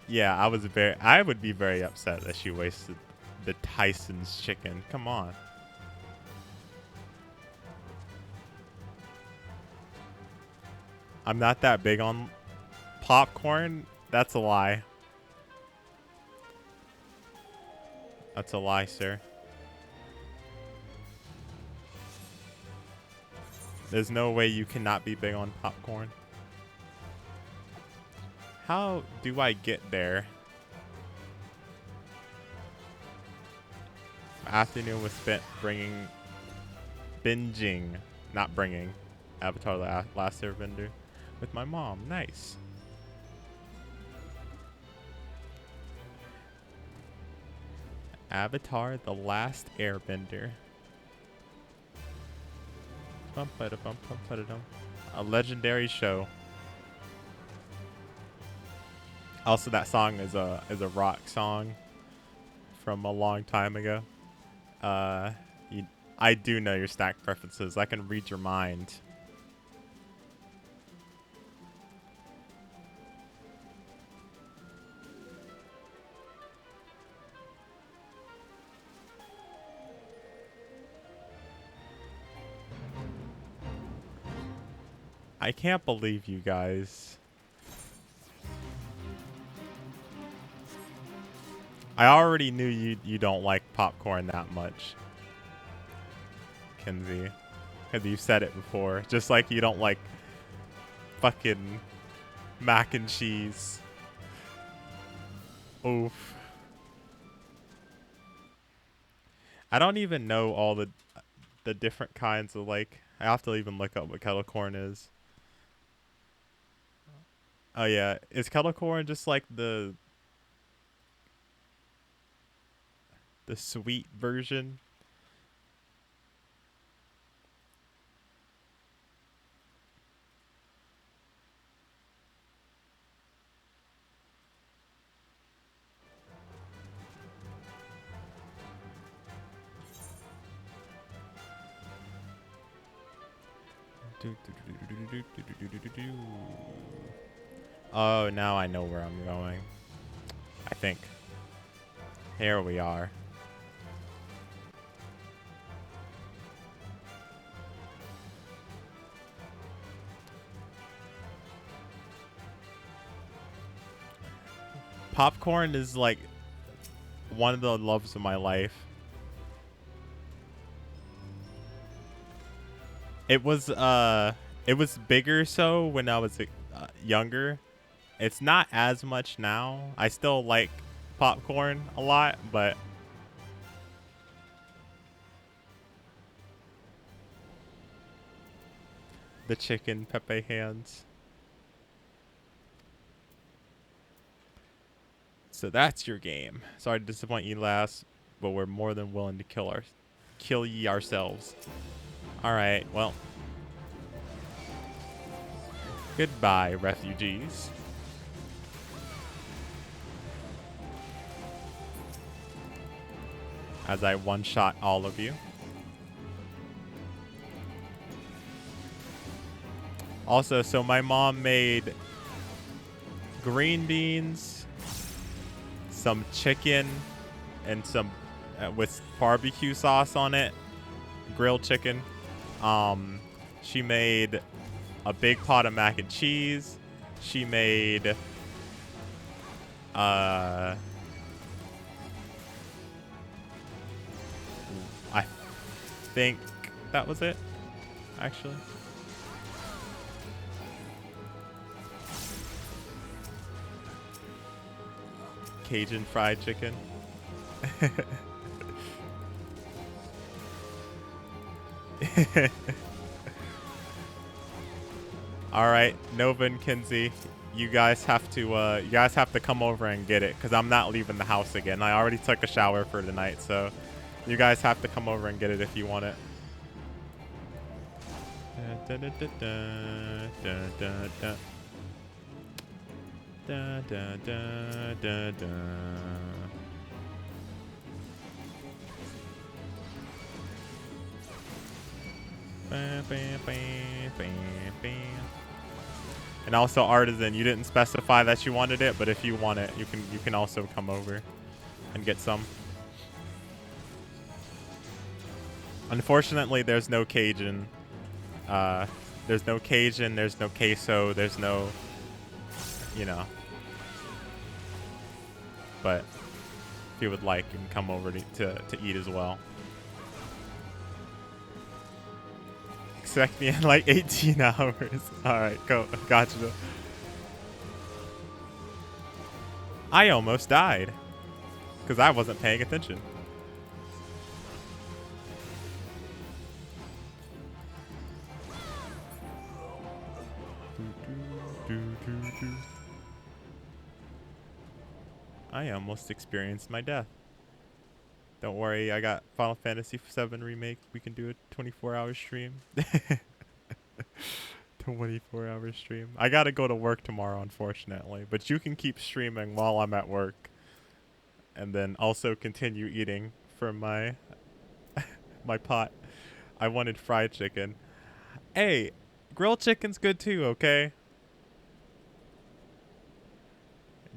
Yeah, I would be very upset that she wasted the Tyson's chicken. Come on. I'm not that big on popcorn. That's a lie. That's a lie, sir. There's no way you cannot be big on popcorn. How do I get there? Afternoon was spent binging, not bringing, Avatar: The Last Airbender with my mom. Nice. Avatar: The Last Airbender. A legendary show. Also, that song is a rock song from a long time ago. I do know your snack preferences. I can read your mind. I can't believe you guys. I already knew you don't like popcorn that much, Kenzie. Because you said it before. Just like you don't like fucking mac and cheese. Oof. I don't even know all the different kinds of, like, I have to even look up what kettle corn is. Oh yeah, is kettle corn just like the sweet version? Oh, now I know where I'm going. I think. Here we are. Popcorn is like one of the loves of my life. It was bigger so when I was younger. It's not as much now. I still like popcorn a lot, but the chicken pepe hands. So that's your game. Sorry to disappoint you last, but we're more than willing to kill ye ourselves. All right, well. Goodbye, refugees. As I one-shot all of you. Also, so my mom made green beans, some chicken, and some with barbecue sauce on it, grilled chicken. She made a big pot of mac and cheese. She made I think that was it, actually. Cajun fried chicken. All right, Nova and Kinsey, you guys have to come over and get it, because I'm not leaving the house again. I already took a shower for the night, so you guys have to come over and get it if you want it. Da, da, da, da, da, da, da, da, da, da, da. Bam, bam, bam, bam, bam. And also, Artisan, you didn't specify that you wanted it, but if you want it, you can also come over and get some. Unfortunately, there's no Cajun. There's no Cajun, there's no queso, there's no, you know. But if you would like, you can come over to eat as well. Expect me in like 18 hours. Alright, go. Gotcha. I almost died. Because I wasn't paying attention. I almost experienced my death. Don't worry, I got Final Fantasy XIV Remake. We can do a 24-hour stream. 24-hour stream. I gotta go to work tomorrow, unfortunately. But you can keep streaming while I'm at work. And then also continue eating from my my pot. I wanted fried chicken. Hey, grilled chicken's good too, okay?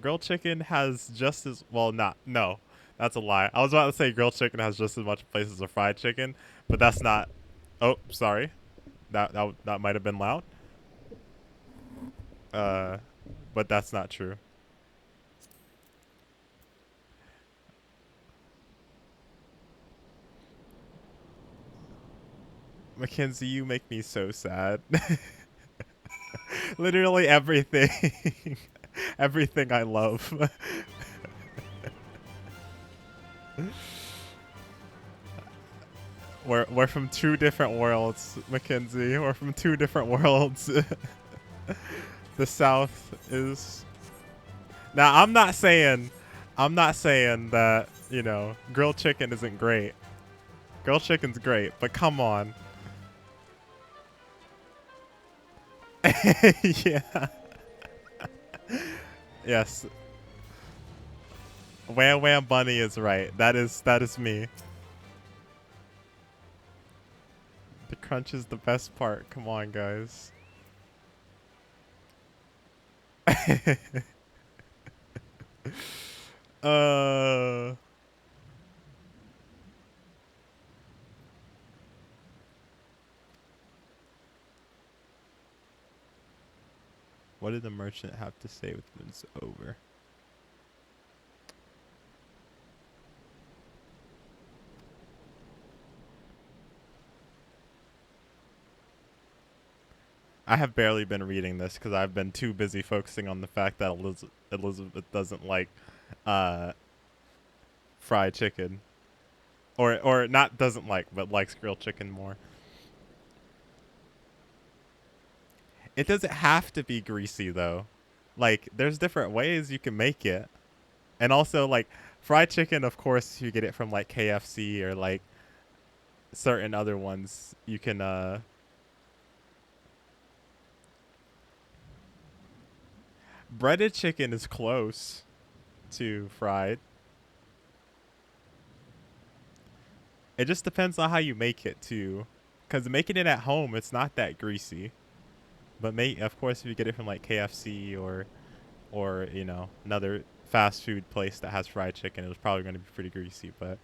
Grilled chicken has just as well, no, that's a lie. I was about to say grilled chicken has just as much place as a fried chicken, but that's not. Oh, sorry, that might have been loud. but that's not true. Mackenzie, you make me so sad. Literally everything. Everything I love. We're from two different worlds, Mackenzie. We're from two different worlds. The South is. Now I'm not saying that, you know, grilled chicken isn't great. Grilled chicken's great, but come on. Yeah. Yes. Wham Wham Bunny is right. That is me. The crunch is the best part. Come on, guys. uh What did the merchant have to say with it's over? I have barely been reading this because I've been too busy focusing on the fact that Elizabeth doesn't like fried chicken. Or not doesn't like, but likes grilled chicken more. It doesn't have to be greasy though. Like, there's different ways you can make it. And also, like, fried chicken, of course, you get it from like KFC or like certain other ones. You can breaded chicken is close to fried. It just depends on how you make it too. Cause making it at home, it's not that greasy. But of course, if you get it from like KFC or you know, another fast food place that has fried chicken, it was probably going to be pretty greasy. But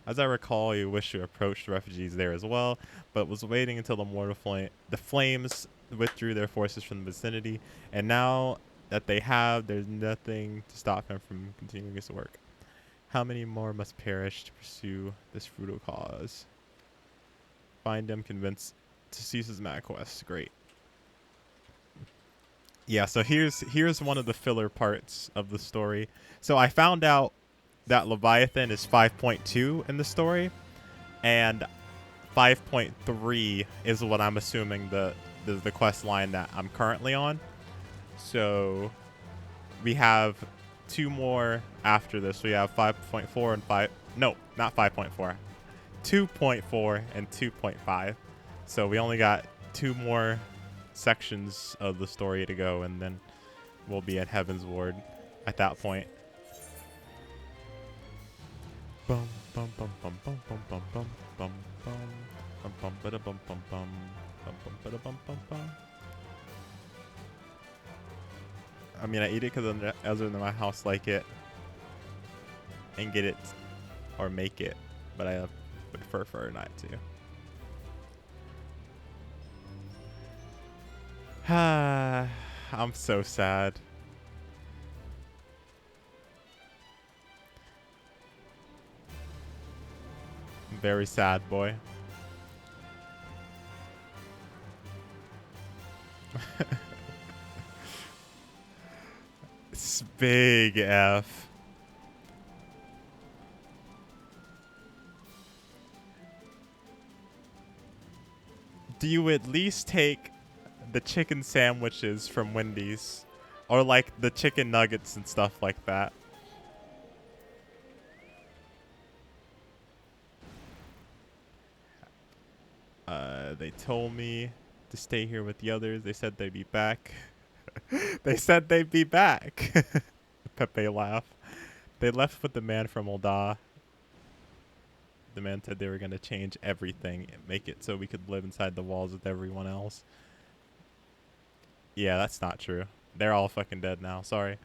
as I recall, you wish to approach the refugees there as well, but was waiting until the flames withdrew their forces from the vicinity, and now that they have, there's nothing to stop them from continuing this work. How many more must perish to pursue this brutal cause? Find them, convinced to cease his mad quest. Great. Yeah, so here's one of the filler parts of the story. So I found out that Leviathan is 5.2 in the story, and 5.3 is what I'm assuming the quest line that I'm currently on. So we have two more after this. We have 5.4 and 5. No, not 5.4. 2.4 and 2.5. So we only got two more sections of the story to go, and then we'll be at Heaven's Ward at that point. Bum bum bum bum bum bum bum bum bum bum bum bum bada bum bum bum bum bum bada bum bum bum. I mean, I eat it because others in my house like it and get it or make it, but I would prefer not to. I'm so sad. Very sad, boy. It's big F. Do you at least take the chicken sandwiches from Wendy's? Or like the chicken nuggets and stuff like that? They told me to stay here with the others. They said they'd be back. They said they'd be back. Pepe laugh. They left with the man from Ul'dah. The man said they were going to change everything and make it so we could live inside the walls with everyone else. Yeah, that's not true. They're all fucking dead now. Sorry.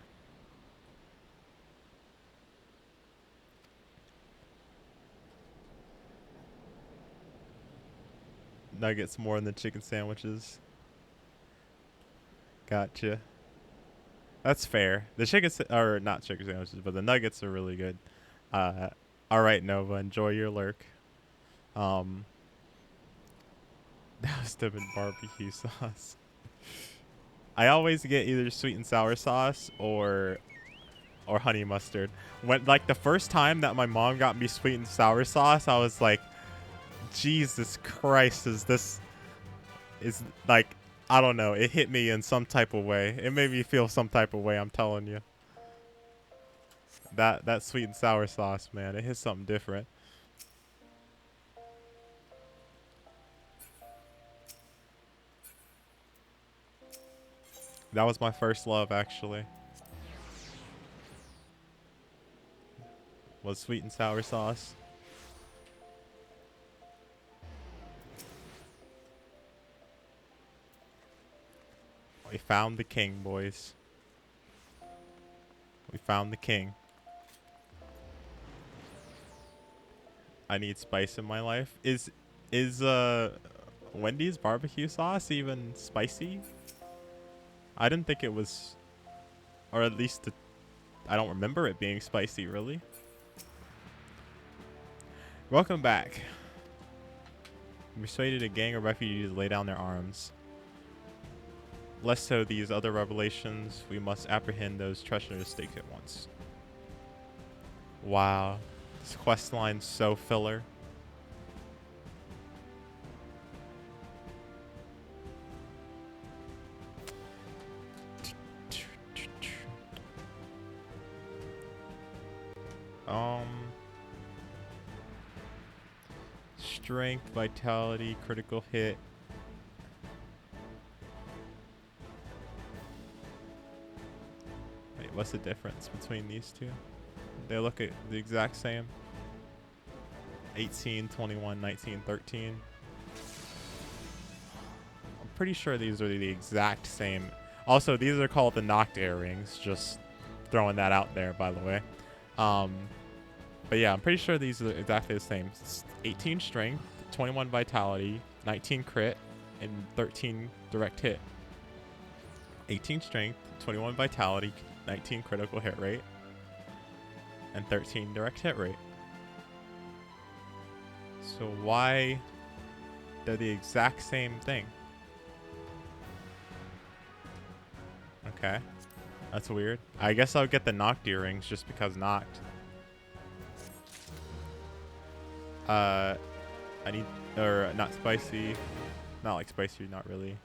Nuggets more than chicken sandwiches. Gotcha. That's fair. The chicken or not chicken sandwiches, but the nuggets are really good. All right, Nova, enjoy your lurk. That was dipped in barbecue sauce. I always get either sweet and sour sauce or honey mustard. When like the first time that my mom got me sweet and sour sauce, I was like, Jesus Christ, is like, I don't know. It hit me in some type of way. It made me feel some type of way, I'm telling you. That sweet and sour sauce, man, it hits something different. That was my first love, actually. Was sweet and sour sauce. We found the king, boys. We found the king. I need spice in my life. Is Wendy's barbecue sauce even spicy? I didn't think it was, or at least I don't remember it being spicy, really. Welcome back. We persuaded a gang of refugees to lay down their arms. Less so these other revelations, we must apprehend those treacherous stakes at once. Wow. This quest line's so filler. Strength, vitality, critical hit. Wait, what's the difference between these two? They look at the exact same. 18, 21, 19, 13. I'm pretty sure these are the exact same. Also, these are called the knocked earrings. Just throwing that out there, by the way. But yeah, I'm pretty sure these are exactly the same. It's 18 strength, 21 vitality, 19 crit, and 13 direct hit. 18 strength, 21 vitality, 19 critical hit rate, and 13 direct hit rate. So why they're the exact same thing? Okay, that's weird. I guess I'll get the knocked earrings just because knocked. I need, or not spicy, not like spicy, not really.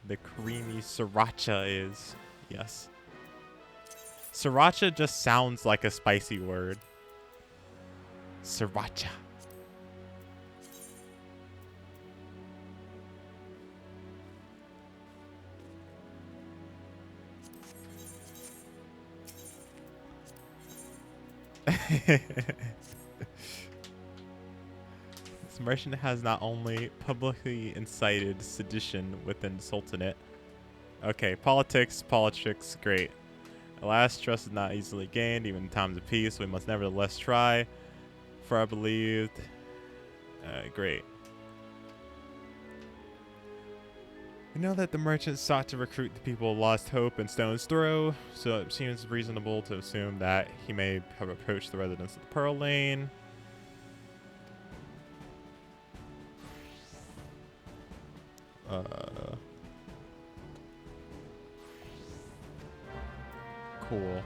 The creamy sriracha is, yes. Sriracha just sounds like a spicy word. Sriracha. This merchant has not only publicly incited sedition within the Sultanate. Okay, politics, great. Alas, trust is not easily gained, even in times of peace. We must nevertheless try, for I believed. Great. We know that the merchant sought to recruit the people of Lost Hope and Stone's Throw, so it seems reasonable to assume that he may have approached the residents of the Pearl Lane. Cool.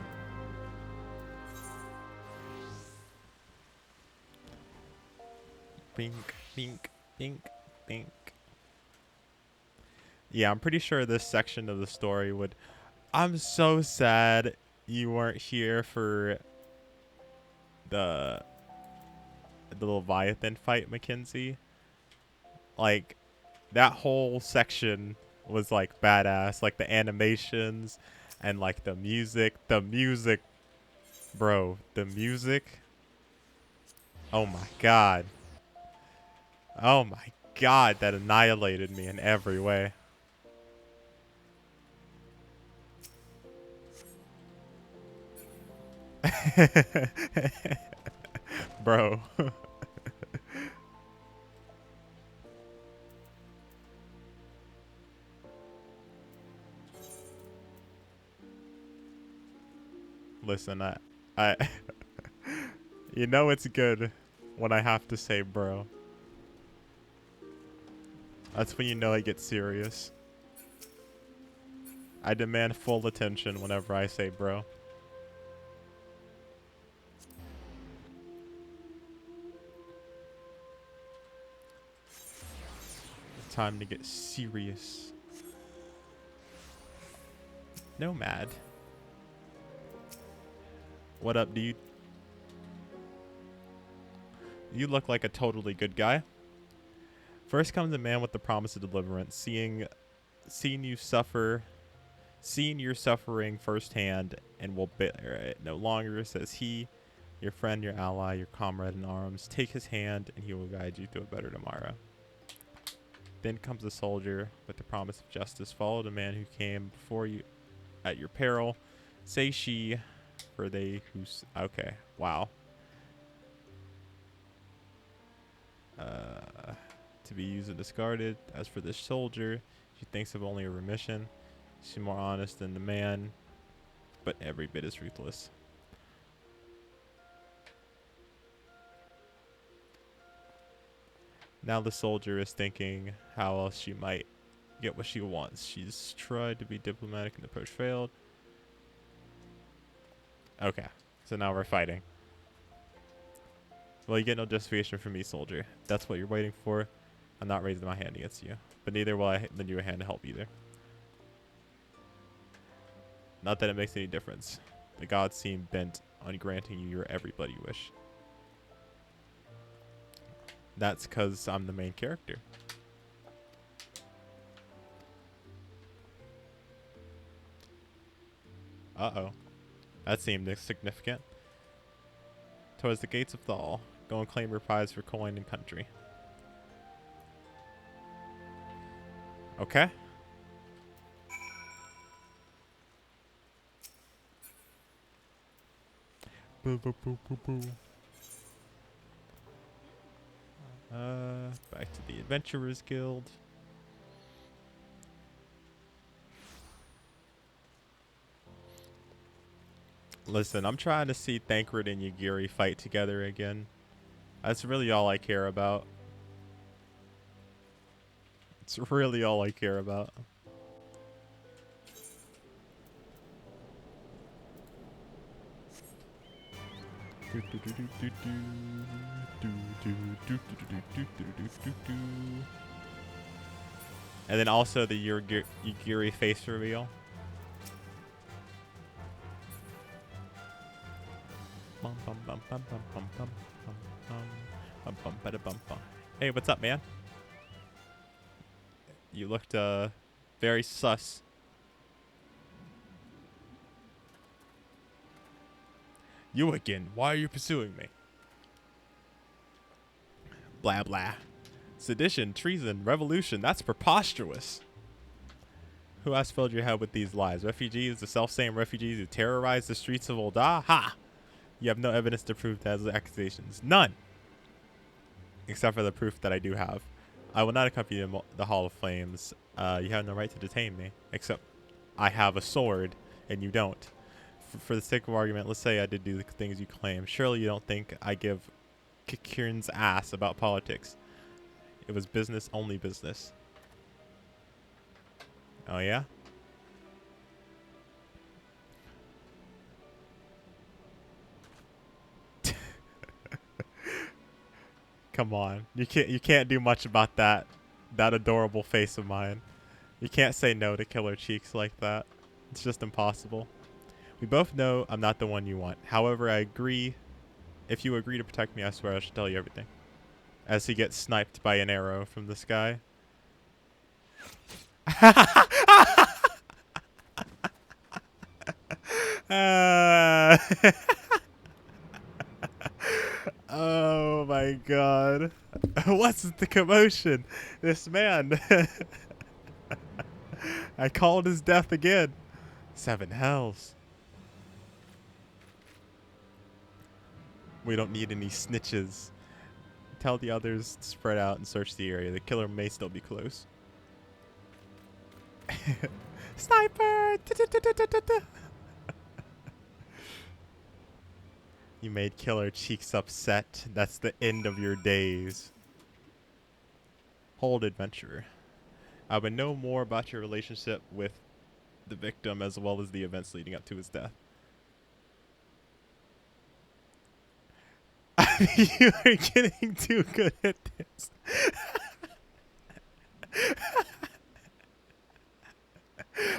Bink, bink, bink, bink. Yeah, I'm pretty sure this section of the story would... I'm so sad you weren't here for the Leviathan fight, Mackenzie. Like, that whole section was, like, badass. Like, the animations and, like, the music. The music, bro. The music. Oh, my God. Oh, my God. That annihilated me in every way. Bro. Listen, I you know it's good when I have to say bro. That's when you know it gets serious. I demand full attention whenever I say bro. Time to get serious. Nomad. What up, dude? You look like a totally good guy. First comes a man with the promise of deliverance, seeing you suffer, seeing your suffering firsthand, and will bear it no longer, says he, your friend, your ally, your comrade in arms. Take his hand, and he will guide you to a better tomorrow. Then comes a soldier with the promise of justice. Follow the man who came before you at your peril. Say she, for they who... Okay, wow. To be used and discarded. As for this soldier, she thinks of only a remission. She's more honest than the man, but every bit as ruthless. Now the soldier is thinking how else she might get what she wants. She's tried to be diplomatic and the approach failed. Okay, so now we're fighting. Well, you get no justification from me, soldier. If that's what you're waiting for, I'm not raising my hand against you. But neither will I lend you a hand to help either. Not that it makes any difference. The gods seem bent on granting you your every bloody wish. That's because I'm the main character. Uh-oh. That seemed significant. Towards the gates of Thal. Go and claim your prize for coin and country. Okay. Boo, boo, boo, boo, boo. Back to the Adventurers Guild. Listen, I'm trying to see Thancred and Yagiri fight together again. That's really all I care about. It's really all I care about. And then also the Yagiri face reveal. Hey, what's up, man? You looked very sus. You again. Why are you pursuing me? Blah, blah. Sedition, treason, revolution. That's preposterous. Who has filled your head with these lies? Refugees, the self-same refugees who terrorized the streets of Ul'dah? Ha! You have no evidence to prove those accusations. None! Except for the proof that I do have. I will not accompany you to the Hall of Flames. You have no right to detain me. Except I have a sword, and you don't. For the sake of argument, let's say I did do the things you claim. Surely you don't think I give Kieran's ass about politics. It was business, only business. Oh yeah? Come on. You can't do much about that adorable face of mine. You can't say no to Killer Cheeks like that. It's just impossible. We both know I'm not the one you want. However, I agree. If you agree to protect me, I swear I should tell you everything. As he gets sniped by an arrow from the sky. Oh my god. What's the commotion? This man. I called his death again. 7 hells. We don't need any snitches. Tell the others to spread out and search the area. The killer may still be close. Sniper! You made Killer Cheeks upset. That's the end of your days. Hold, adventurer. I would know more about your relationship with the victim as well as the events leading up to his death. You are getting too good at this.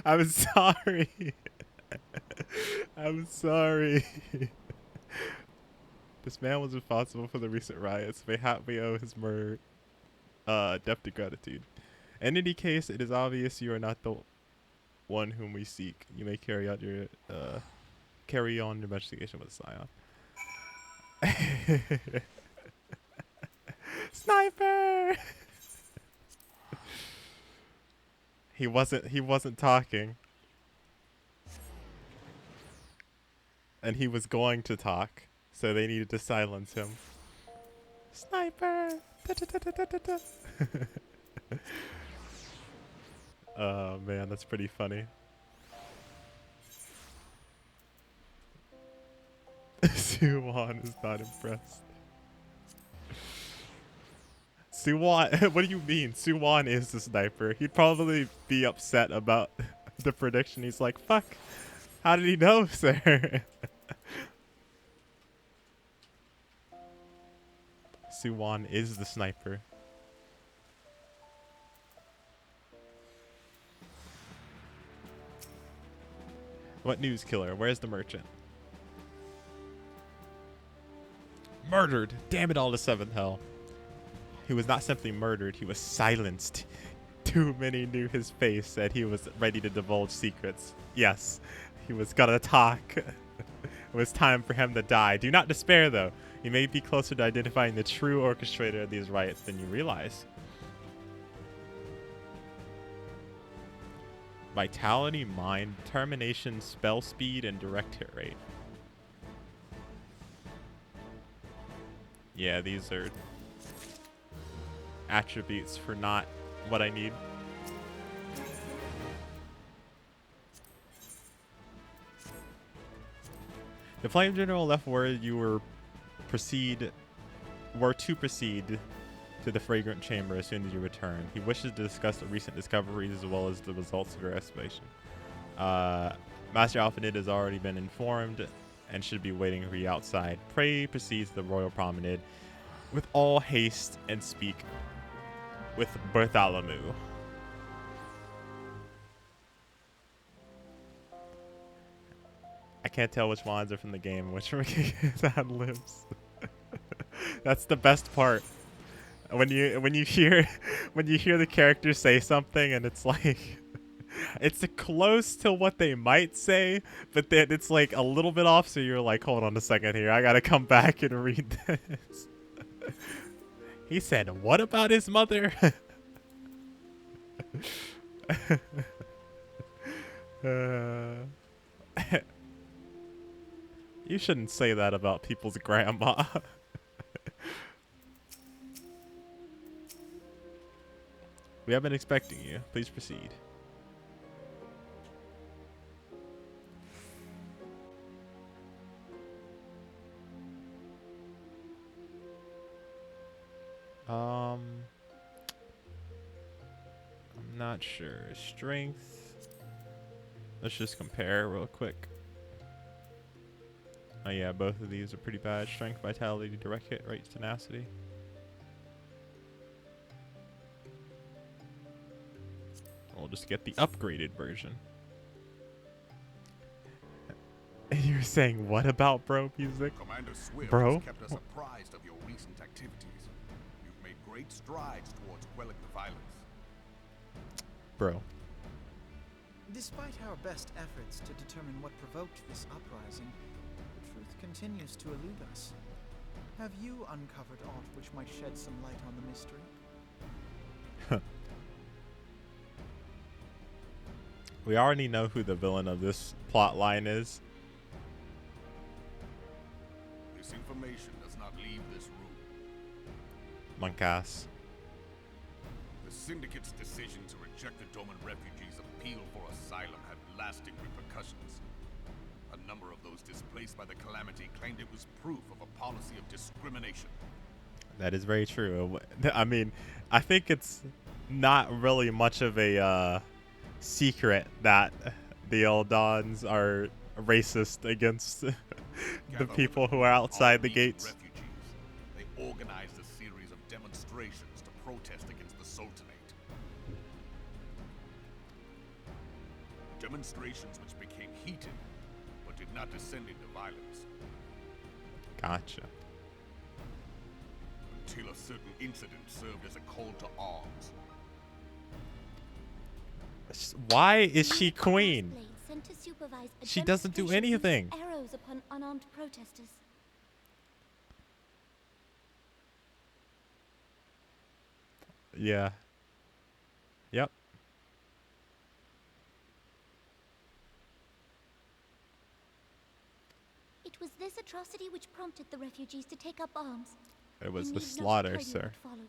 I'm sorry. I'm sorry. This man was responsible for the recent riots. We owe his murder debt to gratitude. In any case, it is obvious you are not the one whom we seek. You may carry on your investigation with Scion. Sniper! He wasn't talking. And he was going to talk, so they needed to silence him. Sniper! Oh man, that's pretty funny. Suwon is not impressed. Suwon, what do you mean? Suwon is the sniper. He'd probably be upset about the prediction. He's like, fuck, how did he know, sir? Suwon is the sniper. What news, Killer? Where's the merchant? Murdered! Damn it all to seventh hell. He was not simply murdered, he was silenced. Too many knew his face, said he was ready to divulge secrets. Yes, he was gonna talk. It was time for him to die. Do not despair, though. You may be closer to identifying the true orchestrator of these riots than you realize. Vitality, mind, determination, spell speed, and direct hit rate. Yeah, these are attributes for not what I need. The Flame General left word you were to proceed to the Fragrant Chamber as soon as you return. He wishes to discuss the recent discoveries as well as the results of your excavation. Master Alphanid has already been informed and should be waiting for you outside. Pray proceeds to the Royal Promenade with all haste and speak with Bartholomew. I can't tell which lines are from the game and which are ad libs. That's the best part. When you hear the characters say something and it's like it's close to what they might say, but then it's like a little bit off, so you're like, hold on a second here, I gotta come back and read this. He said, what about his mother? You shouldn't say that about people's grandma. We have been expecting you. Please proceed. I'm not sure. Strength. Let's just compare real quick. Oh yeah, both of these are pretty bad. Strength, vitality, direct hit rate, tenacity. We'll just get the upgraded version. And you're saying what about bro music? Commander Swift bro? has kept us apprised of your recent activities. You've made great strides towards quelling the violence. Bro. Despite our best efforts to determine what provoked this uprising, the truth continues to elude us. Have you uncovered aught which might shed some light on the mystery? We already know who the villain of this plot line is. This information does not leave this room. Monkass. The Syndicate's decision to reject the Doman refugees' appeal for asylum had lasting repercussions. A number of those displaced by the calamity claimed it was proof of a policy of discrimination. That is very true. I mean, I think it's not really much of a secret that the Eldons are racist against the people who are outside the gates. Refugees. They organized a series of demonstrations to protest against the Sultanate. Demonstrations which became heated, but did not descend into violence. Gotcha. Until a certain incident served as a call to arms. Why is she queen? Sent to supervise a She doesn't do demonstration anything. using arrows upon unarmed protesters. Yeah. Yep. It was this atrocity which prompted the refugees to take up arms. It was I the need not slaughter, tell you sir. what followed.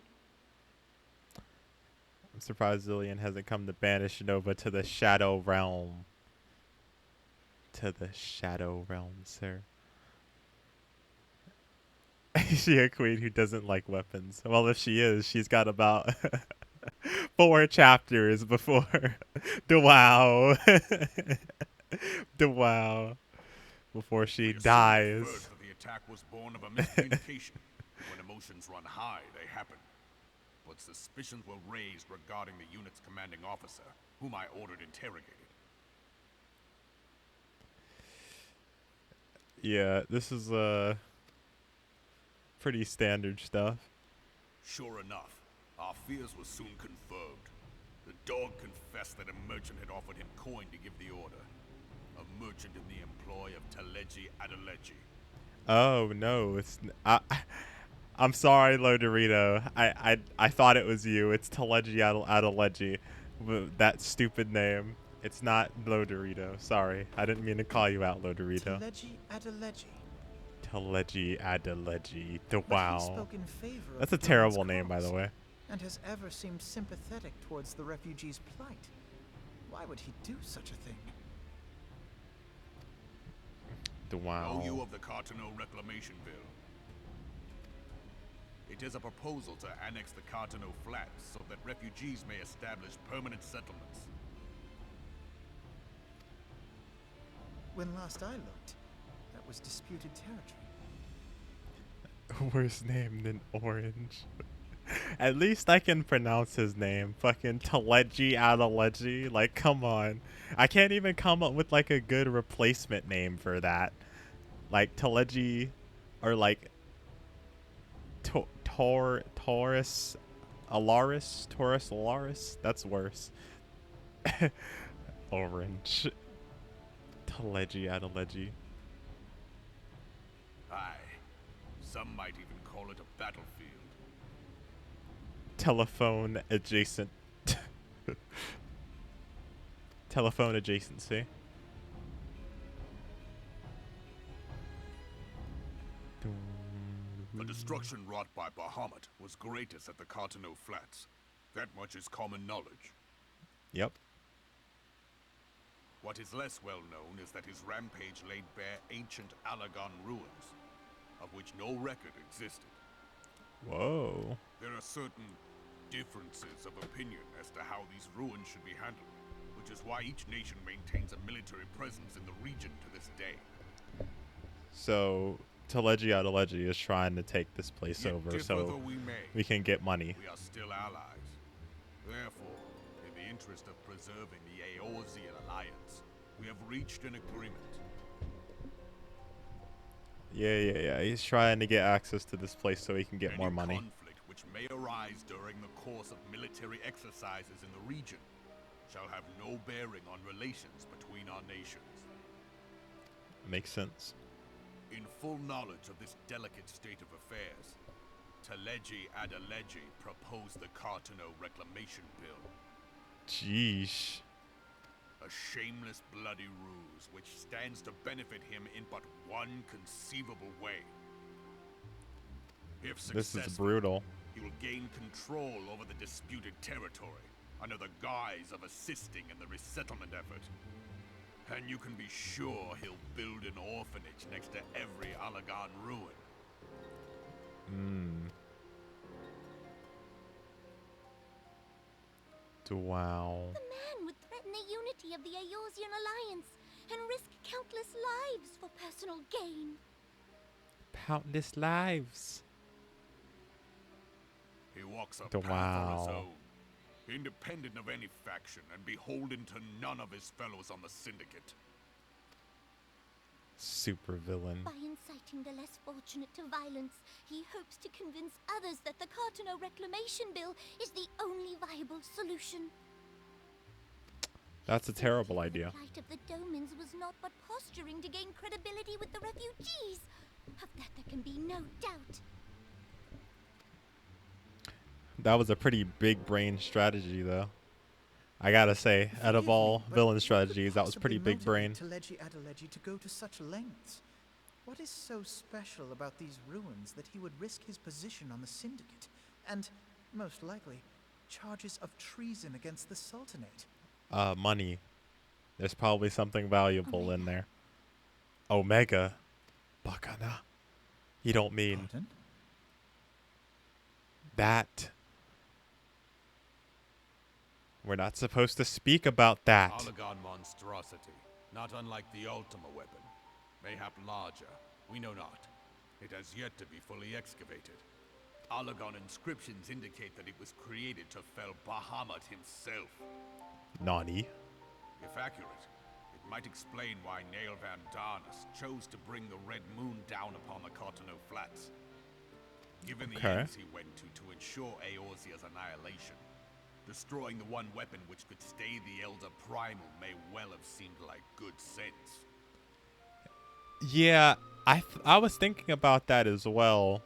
I'm surprised Zillion hasn't come to banish Nova to the Shadow Realm. To the Shadow Realm, sir. Is she a queen who doesn't like weapons? Well, if she is, she's got about 4 chapters before the WoW. The WoW. Before she dies. First that the attack was born of a miscommunication. When emotions run high, they happen. But suspicions were raised regarding the unit's commanding officer, whom I ordered interrogated. Yeah, this is pretty standard stuff. Sure enough, our fears were soon confirmed. The dog confessed that a merchant had offered him coin to give the order. A merchant in the employ of Teleji Adeleji. Oh no, I'm sorry, Lodorito. I thought it was you. It's Teleji Adeleji. That stupid name. It's not Lodorito. Sorry, I didn't mean to call you out, Lodorito. Teleji Adeleji. Teleji Adeleji. The But he wow. spoke in favor of That's the a terrible Dawn's name, by the cause, way. and has ever seemed sympathetic towards the refugees' plight. Why would he do such a thing? The wow. Know you of the Cartano Reclamation Bill? It is a proposal to annex the Cartano Flats so that refugees may establish permanent settlements. When last I looked, that was disputed territory. Worse name than Orange. At least I can pronounce his name. Fucking Teleji Adeleji. Like, come on. I can't even come up with, like, a good replacement name for that. Like, Teleji, or, like, Taurus Alaris? That's worse. Orange. Teleji Adeleji. Aye. Some might even call it a battlefield. Telephone adjacent. Telephone adjacency. The destruction wrought by Bahamut was greatest at the Cartano Flats. That much is common knowledge. Yep. What is less well known is that his rampage laid bare ancient Alagon ruins, of which no record existed. Whoa. There are certain differences of opinion as to how these ruins should be handled, which is why each nation maintains a military presence in the region to this day. So, Teleji Adeleji is trying to take this place Yet over differ so though we can get money. We are still allies. Therefore, in the interest of preserving the Eorzean alliance, we have reached an agreement. Yeah. He's trying to get access to this place so he can get more money. Conflict which may arise during the course of military exercises in the region shall have no bearing on relations between our nations. Makes sense. In full knowledge of this delicate state of affairs, Teleji Adeleji proposed the Cartano Reclamation Bill. Jeesh. A shameless bloody ruse which stands to benefit him in but one conceivable way. If successful, This is brutal. he will gain control over the disputed territory under the guise of assisting in the resettlement effort. And you can be sure he'll build an orphanage next to every Allagan ruin. Wow. The man would threaten the unity of the Eorzean Alliance and risk countless lives for personal gain. Countless lives. He walks a Wow. path on his own, independent of any faction and beholden to none of his fellows on the Syndicate. Super villain. By inciting the less fortunate to violence, he hopes to convince others that the Cartano Reclamation Bill is the only viable solution. That's a terrible idea. The plight of the Domans was not but posturing to gain credibility with the refugees. Of that there can be no doubt. That was a pretty big brain strategy, though. I gotta say, out of all villain strategies, that was pretty big brain. Taleji Adeleji to go to such lengths. What is so special about these ruins that he would risk his position on the Syndicate and, most likely, charges of treason against the Sultanate? Money. There's probably something valuable in there. Omega. Bakana. You don't mean Pardon? that. We're not supposed to speak about that. Allagan monstrosity, not unlike the Ultima weapon. Mayhap larger, we know not. It has yet to be fully excavated. Allagan inscriptions indicate that it was created to fell Bahamut himself. Nani? If accurate, it might explain why Nail Van Darnus chose to bring the Red Moon down upon the Cartano Flats. Given the ends he went to ensure Eorzea's annihilation, destroying the one weapon which could stay the Elder Primal may well have seemed like good sense. Yeah, I was thinking about that as well.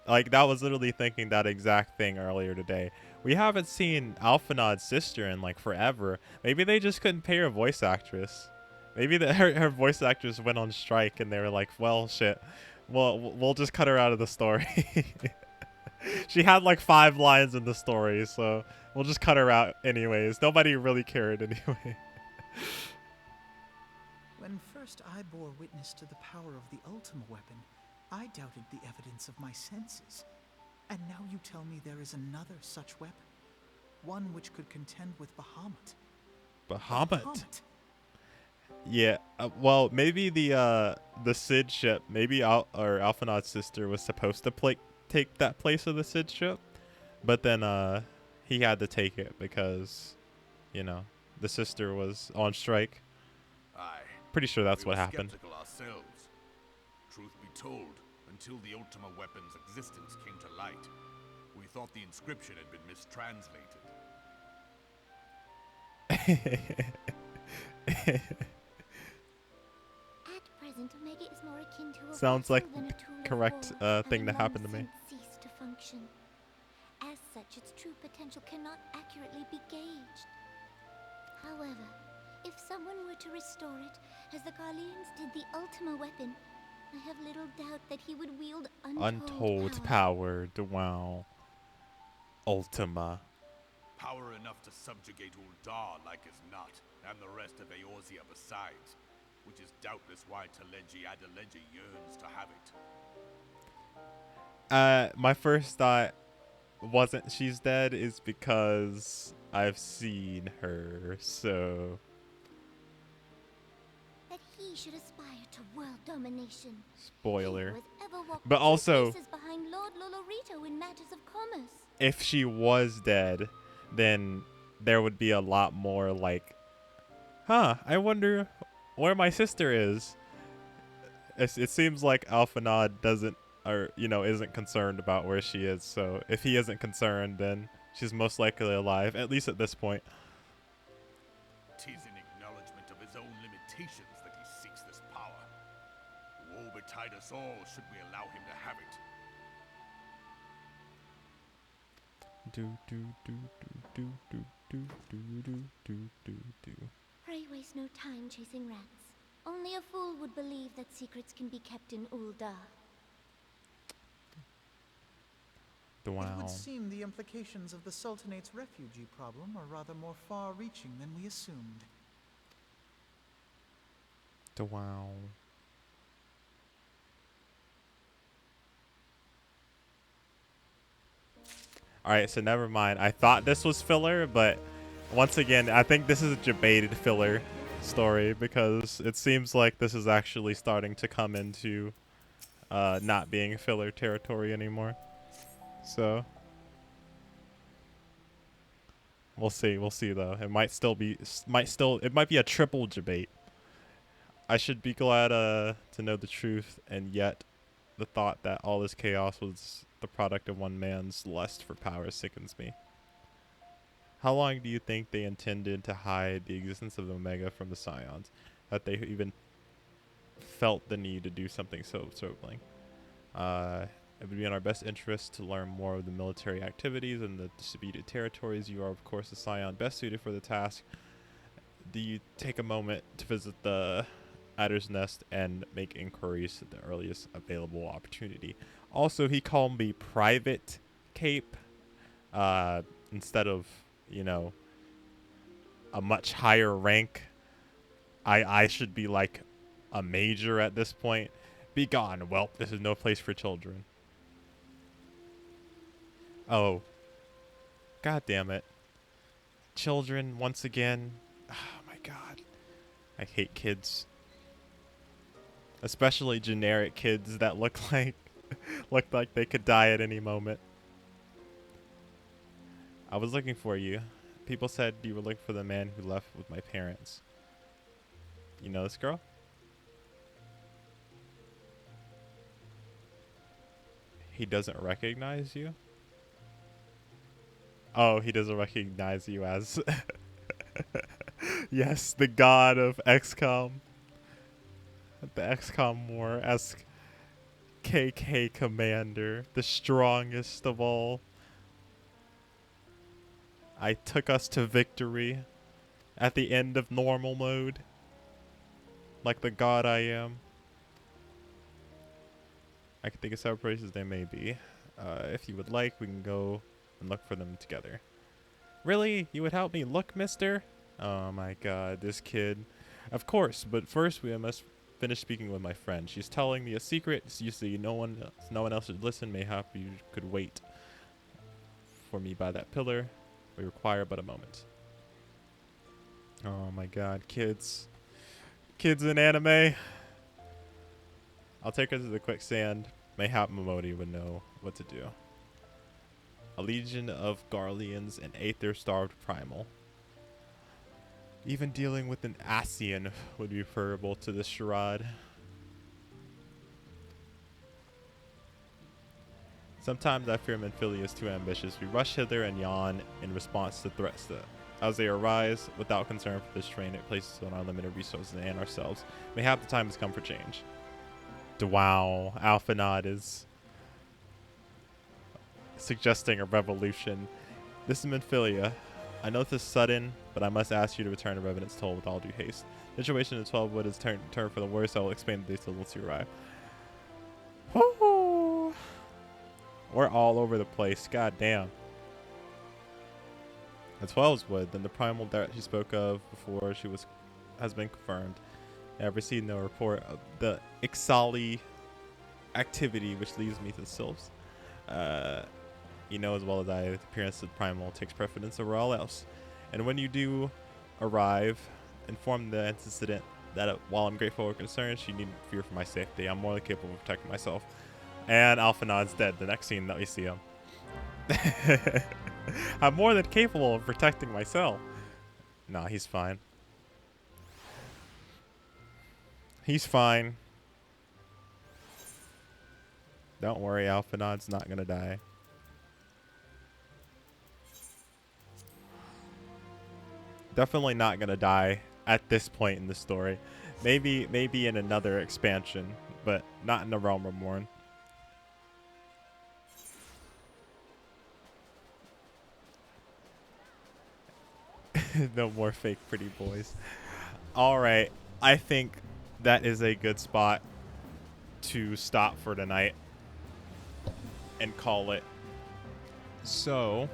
Like, that was literally thinking that exact thing earlier today. We haven't seen Alphanod's sister in, like, forever. Maybe they just couldn't pay her voice actress. Maybe her voice actress went on strike and they were like, well, shit. We'll just cut her out of the story. She had, like, 5 lines in the story, so we'll just cut her out anyways. Nobody really cared anyway. When first I bore witness to the power of the Ultima weapon, I doubted the evidence of my senses. And now you tell me there is another such weapon. One which could contend with Bahamut. Bahamut? Yeah, well, maybe the Sid ship, maybe Alphanod's sister was supposed to take that place of the Sid ship, but then he had to take it because, you know, the sister was on strike. Aye. Pretty sure that's what happened. Skeptical ourselves. Truth be told, until the Ultima weapon's existence came to light, we thought the inscription had been mistranslated. At present, Omega is more akin to a Sounds like vessel than a tool of correct war, thing to having happen to long me. since ceased to function. As such, its true potential cannot accurately be gauged. However, if someone were to restore it, as the Garleans did the Ultima weapon, I have little doubt that he would wield untold power. Wow. Ultima. Power enough to subjugate Uldar like as not, and the rest of Eorzea besides, which is doubtless why Taleji Adeleji yearns to have it. My first thought wasn't she's dead is because I've seen her, so... That he should aspire to world domination. Spoiler. He who has ever walked But two also, paces behind Lord Lolorito in matters of commerce. if she was dead, then there would be a lot more like, huh, I wonder where my sister is. It seems like Alphanod doesn't, or, you know, isn't concerned about where she is. So if he isn't concerned, then she's most likely alive, at least at this point. 'Tis in acknowledgement of his own limitations that he seeks this power. Woe betide us all should we allow him to have it. Pray waste no time chasing rats. Only a fool would believe that secrets can be kept in Uldar. It would seem the implications of the Sultanate's refugee problem are rather more far-reaching than we assumed. Wow. Alright, so never mind. I thought this was filler, but once again, I think this is a debated filler story because it seems like this is actually starting to come into not being filler territory anymore. So we'll see. We'll see though. It might still be it might be a triple debate. I should be glad to know the truth, and yet the thought that all this chaos was the product of one man's lust for power sickens me. How long do you think they intended to hide the existence of Omega from the Scions, that they even felt the need to do something so sobering? It would be in our best interest to learn more of the military activities and the disputed territories. You are, of course, the Scion best suited for the task. Do you take a moment to visit the Adder's Nest and make inquiries at the earliest available opportunity? Also, he called me Private Cape instead of, you know, a much higher rank. I should be like a major at this point. Be gone, whelp. This is no place for children. Oh. God damn it. Children, once again. Oh my god. I hate kids. Especially generic kids that look like they could die at any moment. I was looking for you. People said you were looking for the man who left with my parents. You know this girl? He doesn't recognize you? Oh, he doesn't recognize you as... Yes, the god of XCOM. The XCOM War-esque KK commander. The strongest of all. I took us to victory at the end of normal mode. Like the god I am. I can think of several places they may be. If you would like, we can go and look for them together. Really? You would help me look, mister? Oh my god, this kid. Of course, but first we must finish speaking with my friend. She's telling me a secret. You see, no one else should listen. Mayhap you could wait for me by that pillar. We require but a moment. Oh my god, kids. Kids in anime. I'll take her to the quicksand. Mayhap Momodi would know what to do. A legion of Garleans and Aether-starved primal. Even dealing with an Ascian would be preferable to this charade. Sometimes I fear Menphilia is too ambitious. We rush hither and yon in response to threats that, as they arise, without concern for this train, it places on our limited resources and ourselves. Mayhap the time has come for change. Wow, Alphanod is suggesting a revolution. This is Menphilia. I know this is sudden, but I must ask you to return to Revenant's Toll with all due haste. The situation in 12 Wood is turned for the worse. I will explain the details once you arrive. Woo! We're all over the place. God damn. The 12's Wood, then the primal that she spoke of before has been confirmed. I have received no report of the Ixali activity, which leads me to the Sylphs. You know as well as I, the appearance of the primal takes precedence over all else. And when you do arrive, inform the incident that while I'm grateful or concerned, she needn't fear for my safety. I'm more than capable of protecting myself. And Alphanod's dead. The next scene that we see him. I'm more than capable of protecting myself. Nah, he's fine. He's fine. Don't worry, Alphanod's not gonna die. Definitely not gonna die at this point in the story. Maybe in another expansion, but not in the Realm Reborn. No more fake pretty boys. All right, I think that is a good spot to stop for tonight and call it. So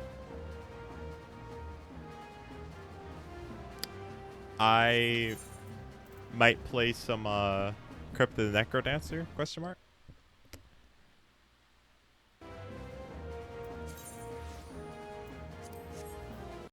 I might play some Crypt of the Necrodancer? Question mark.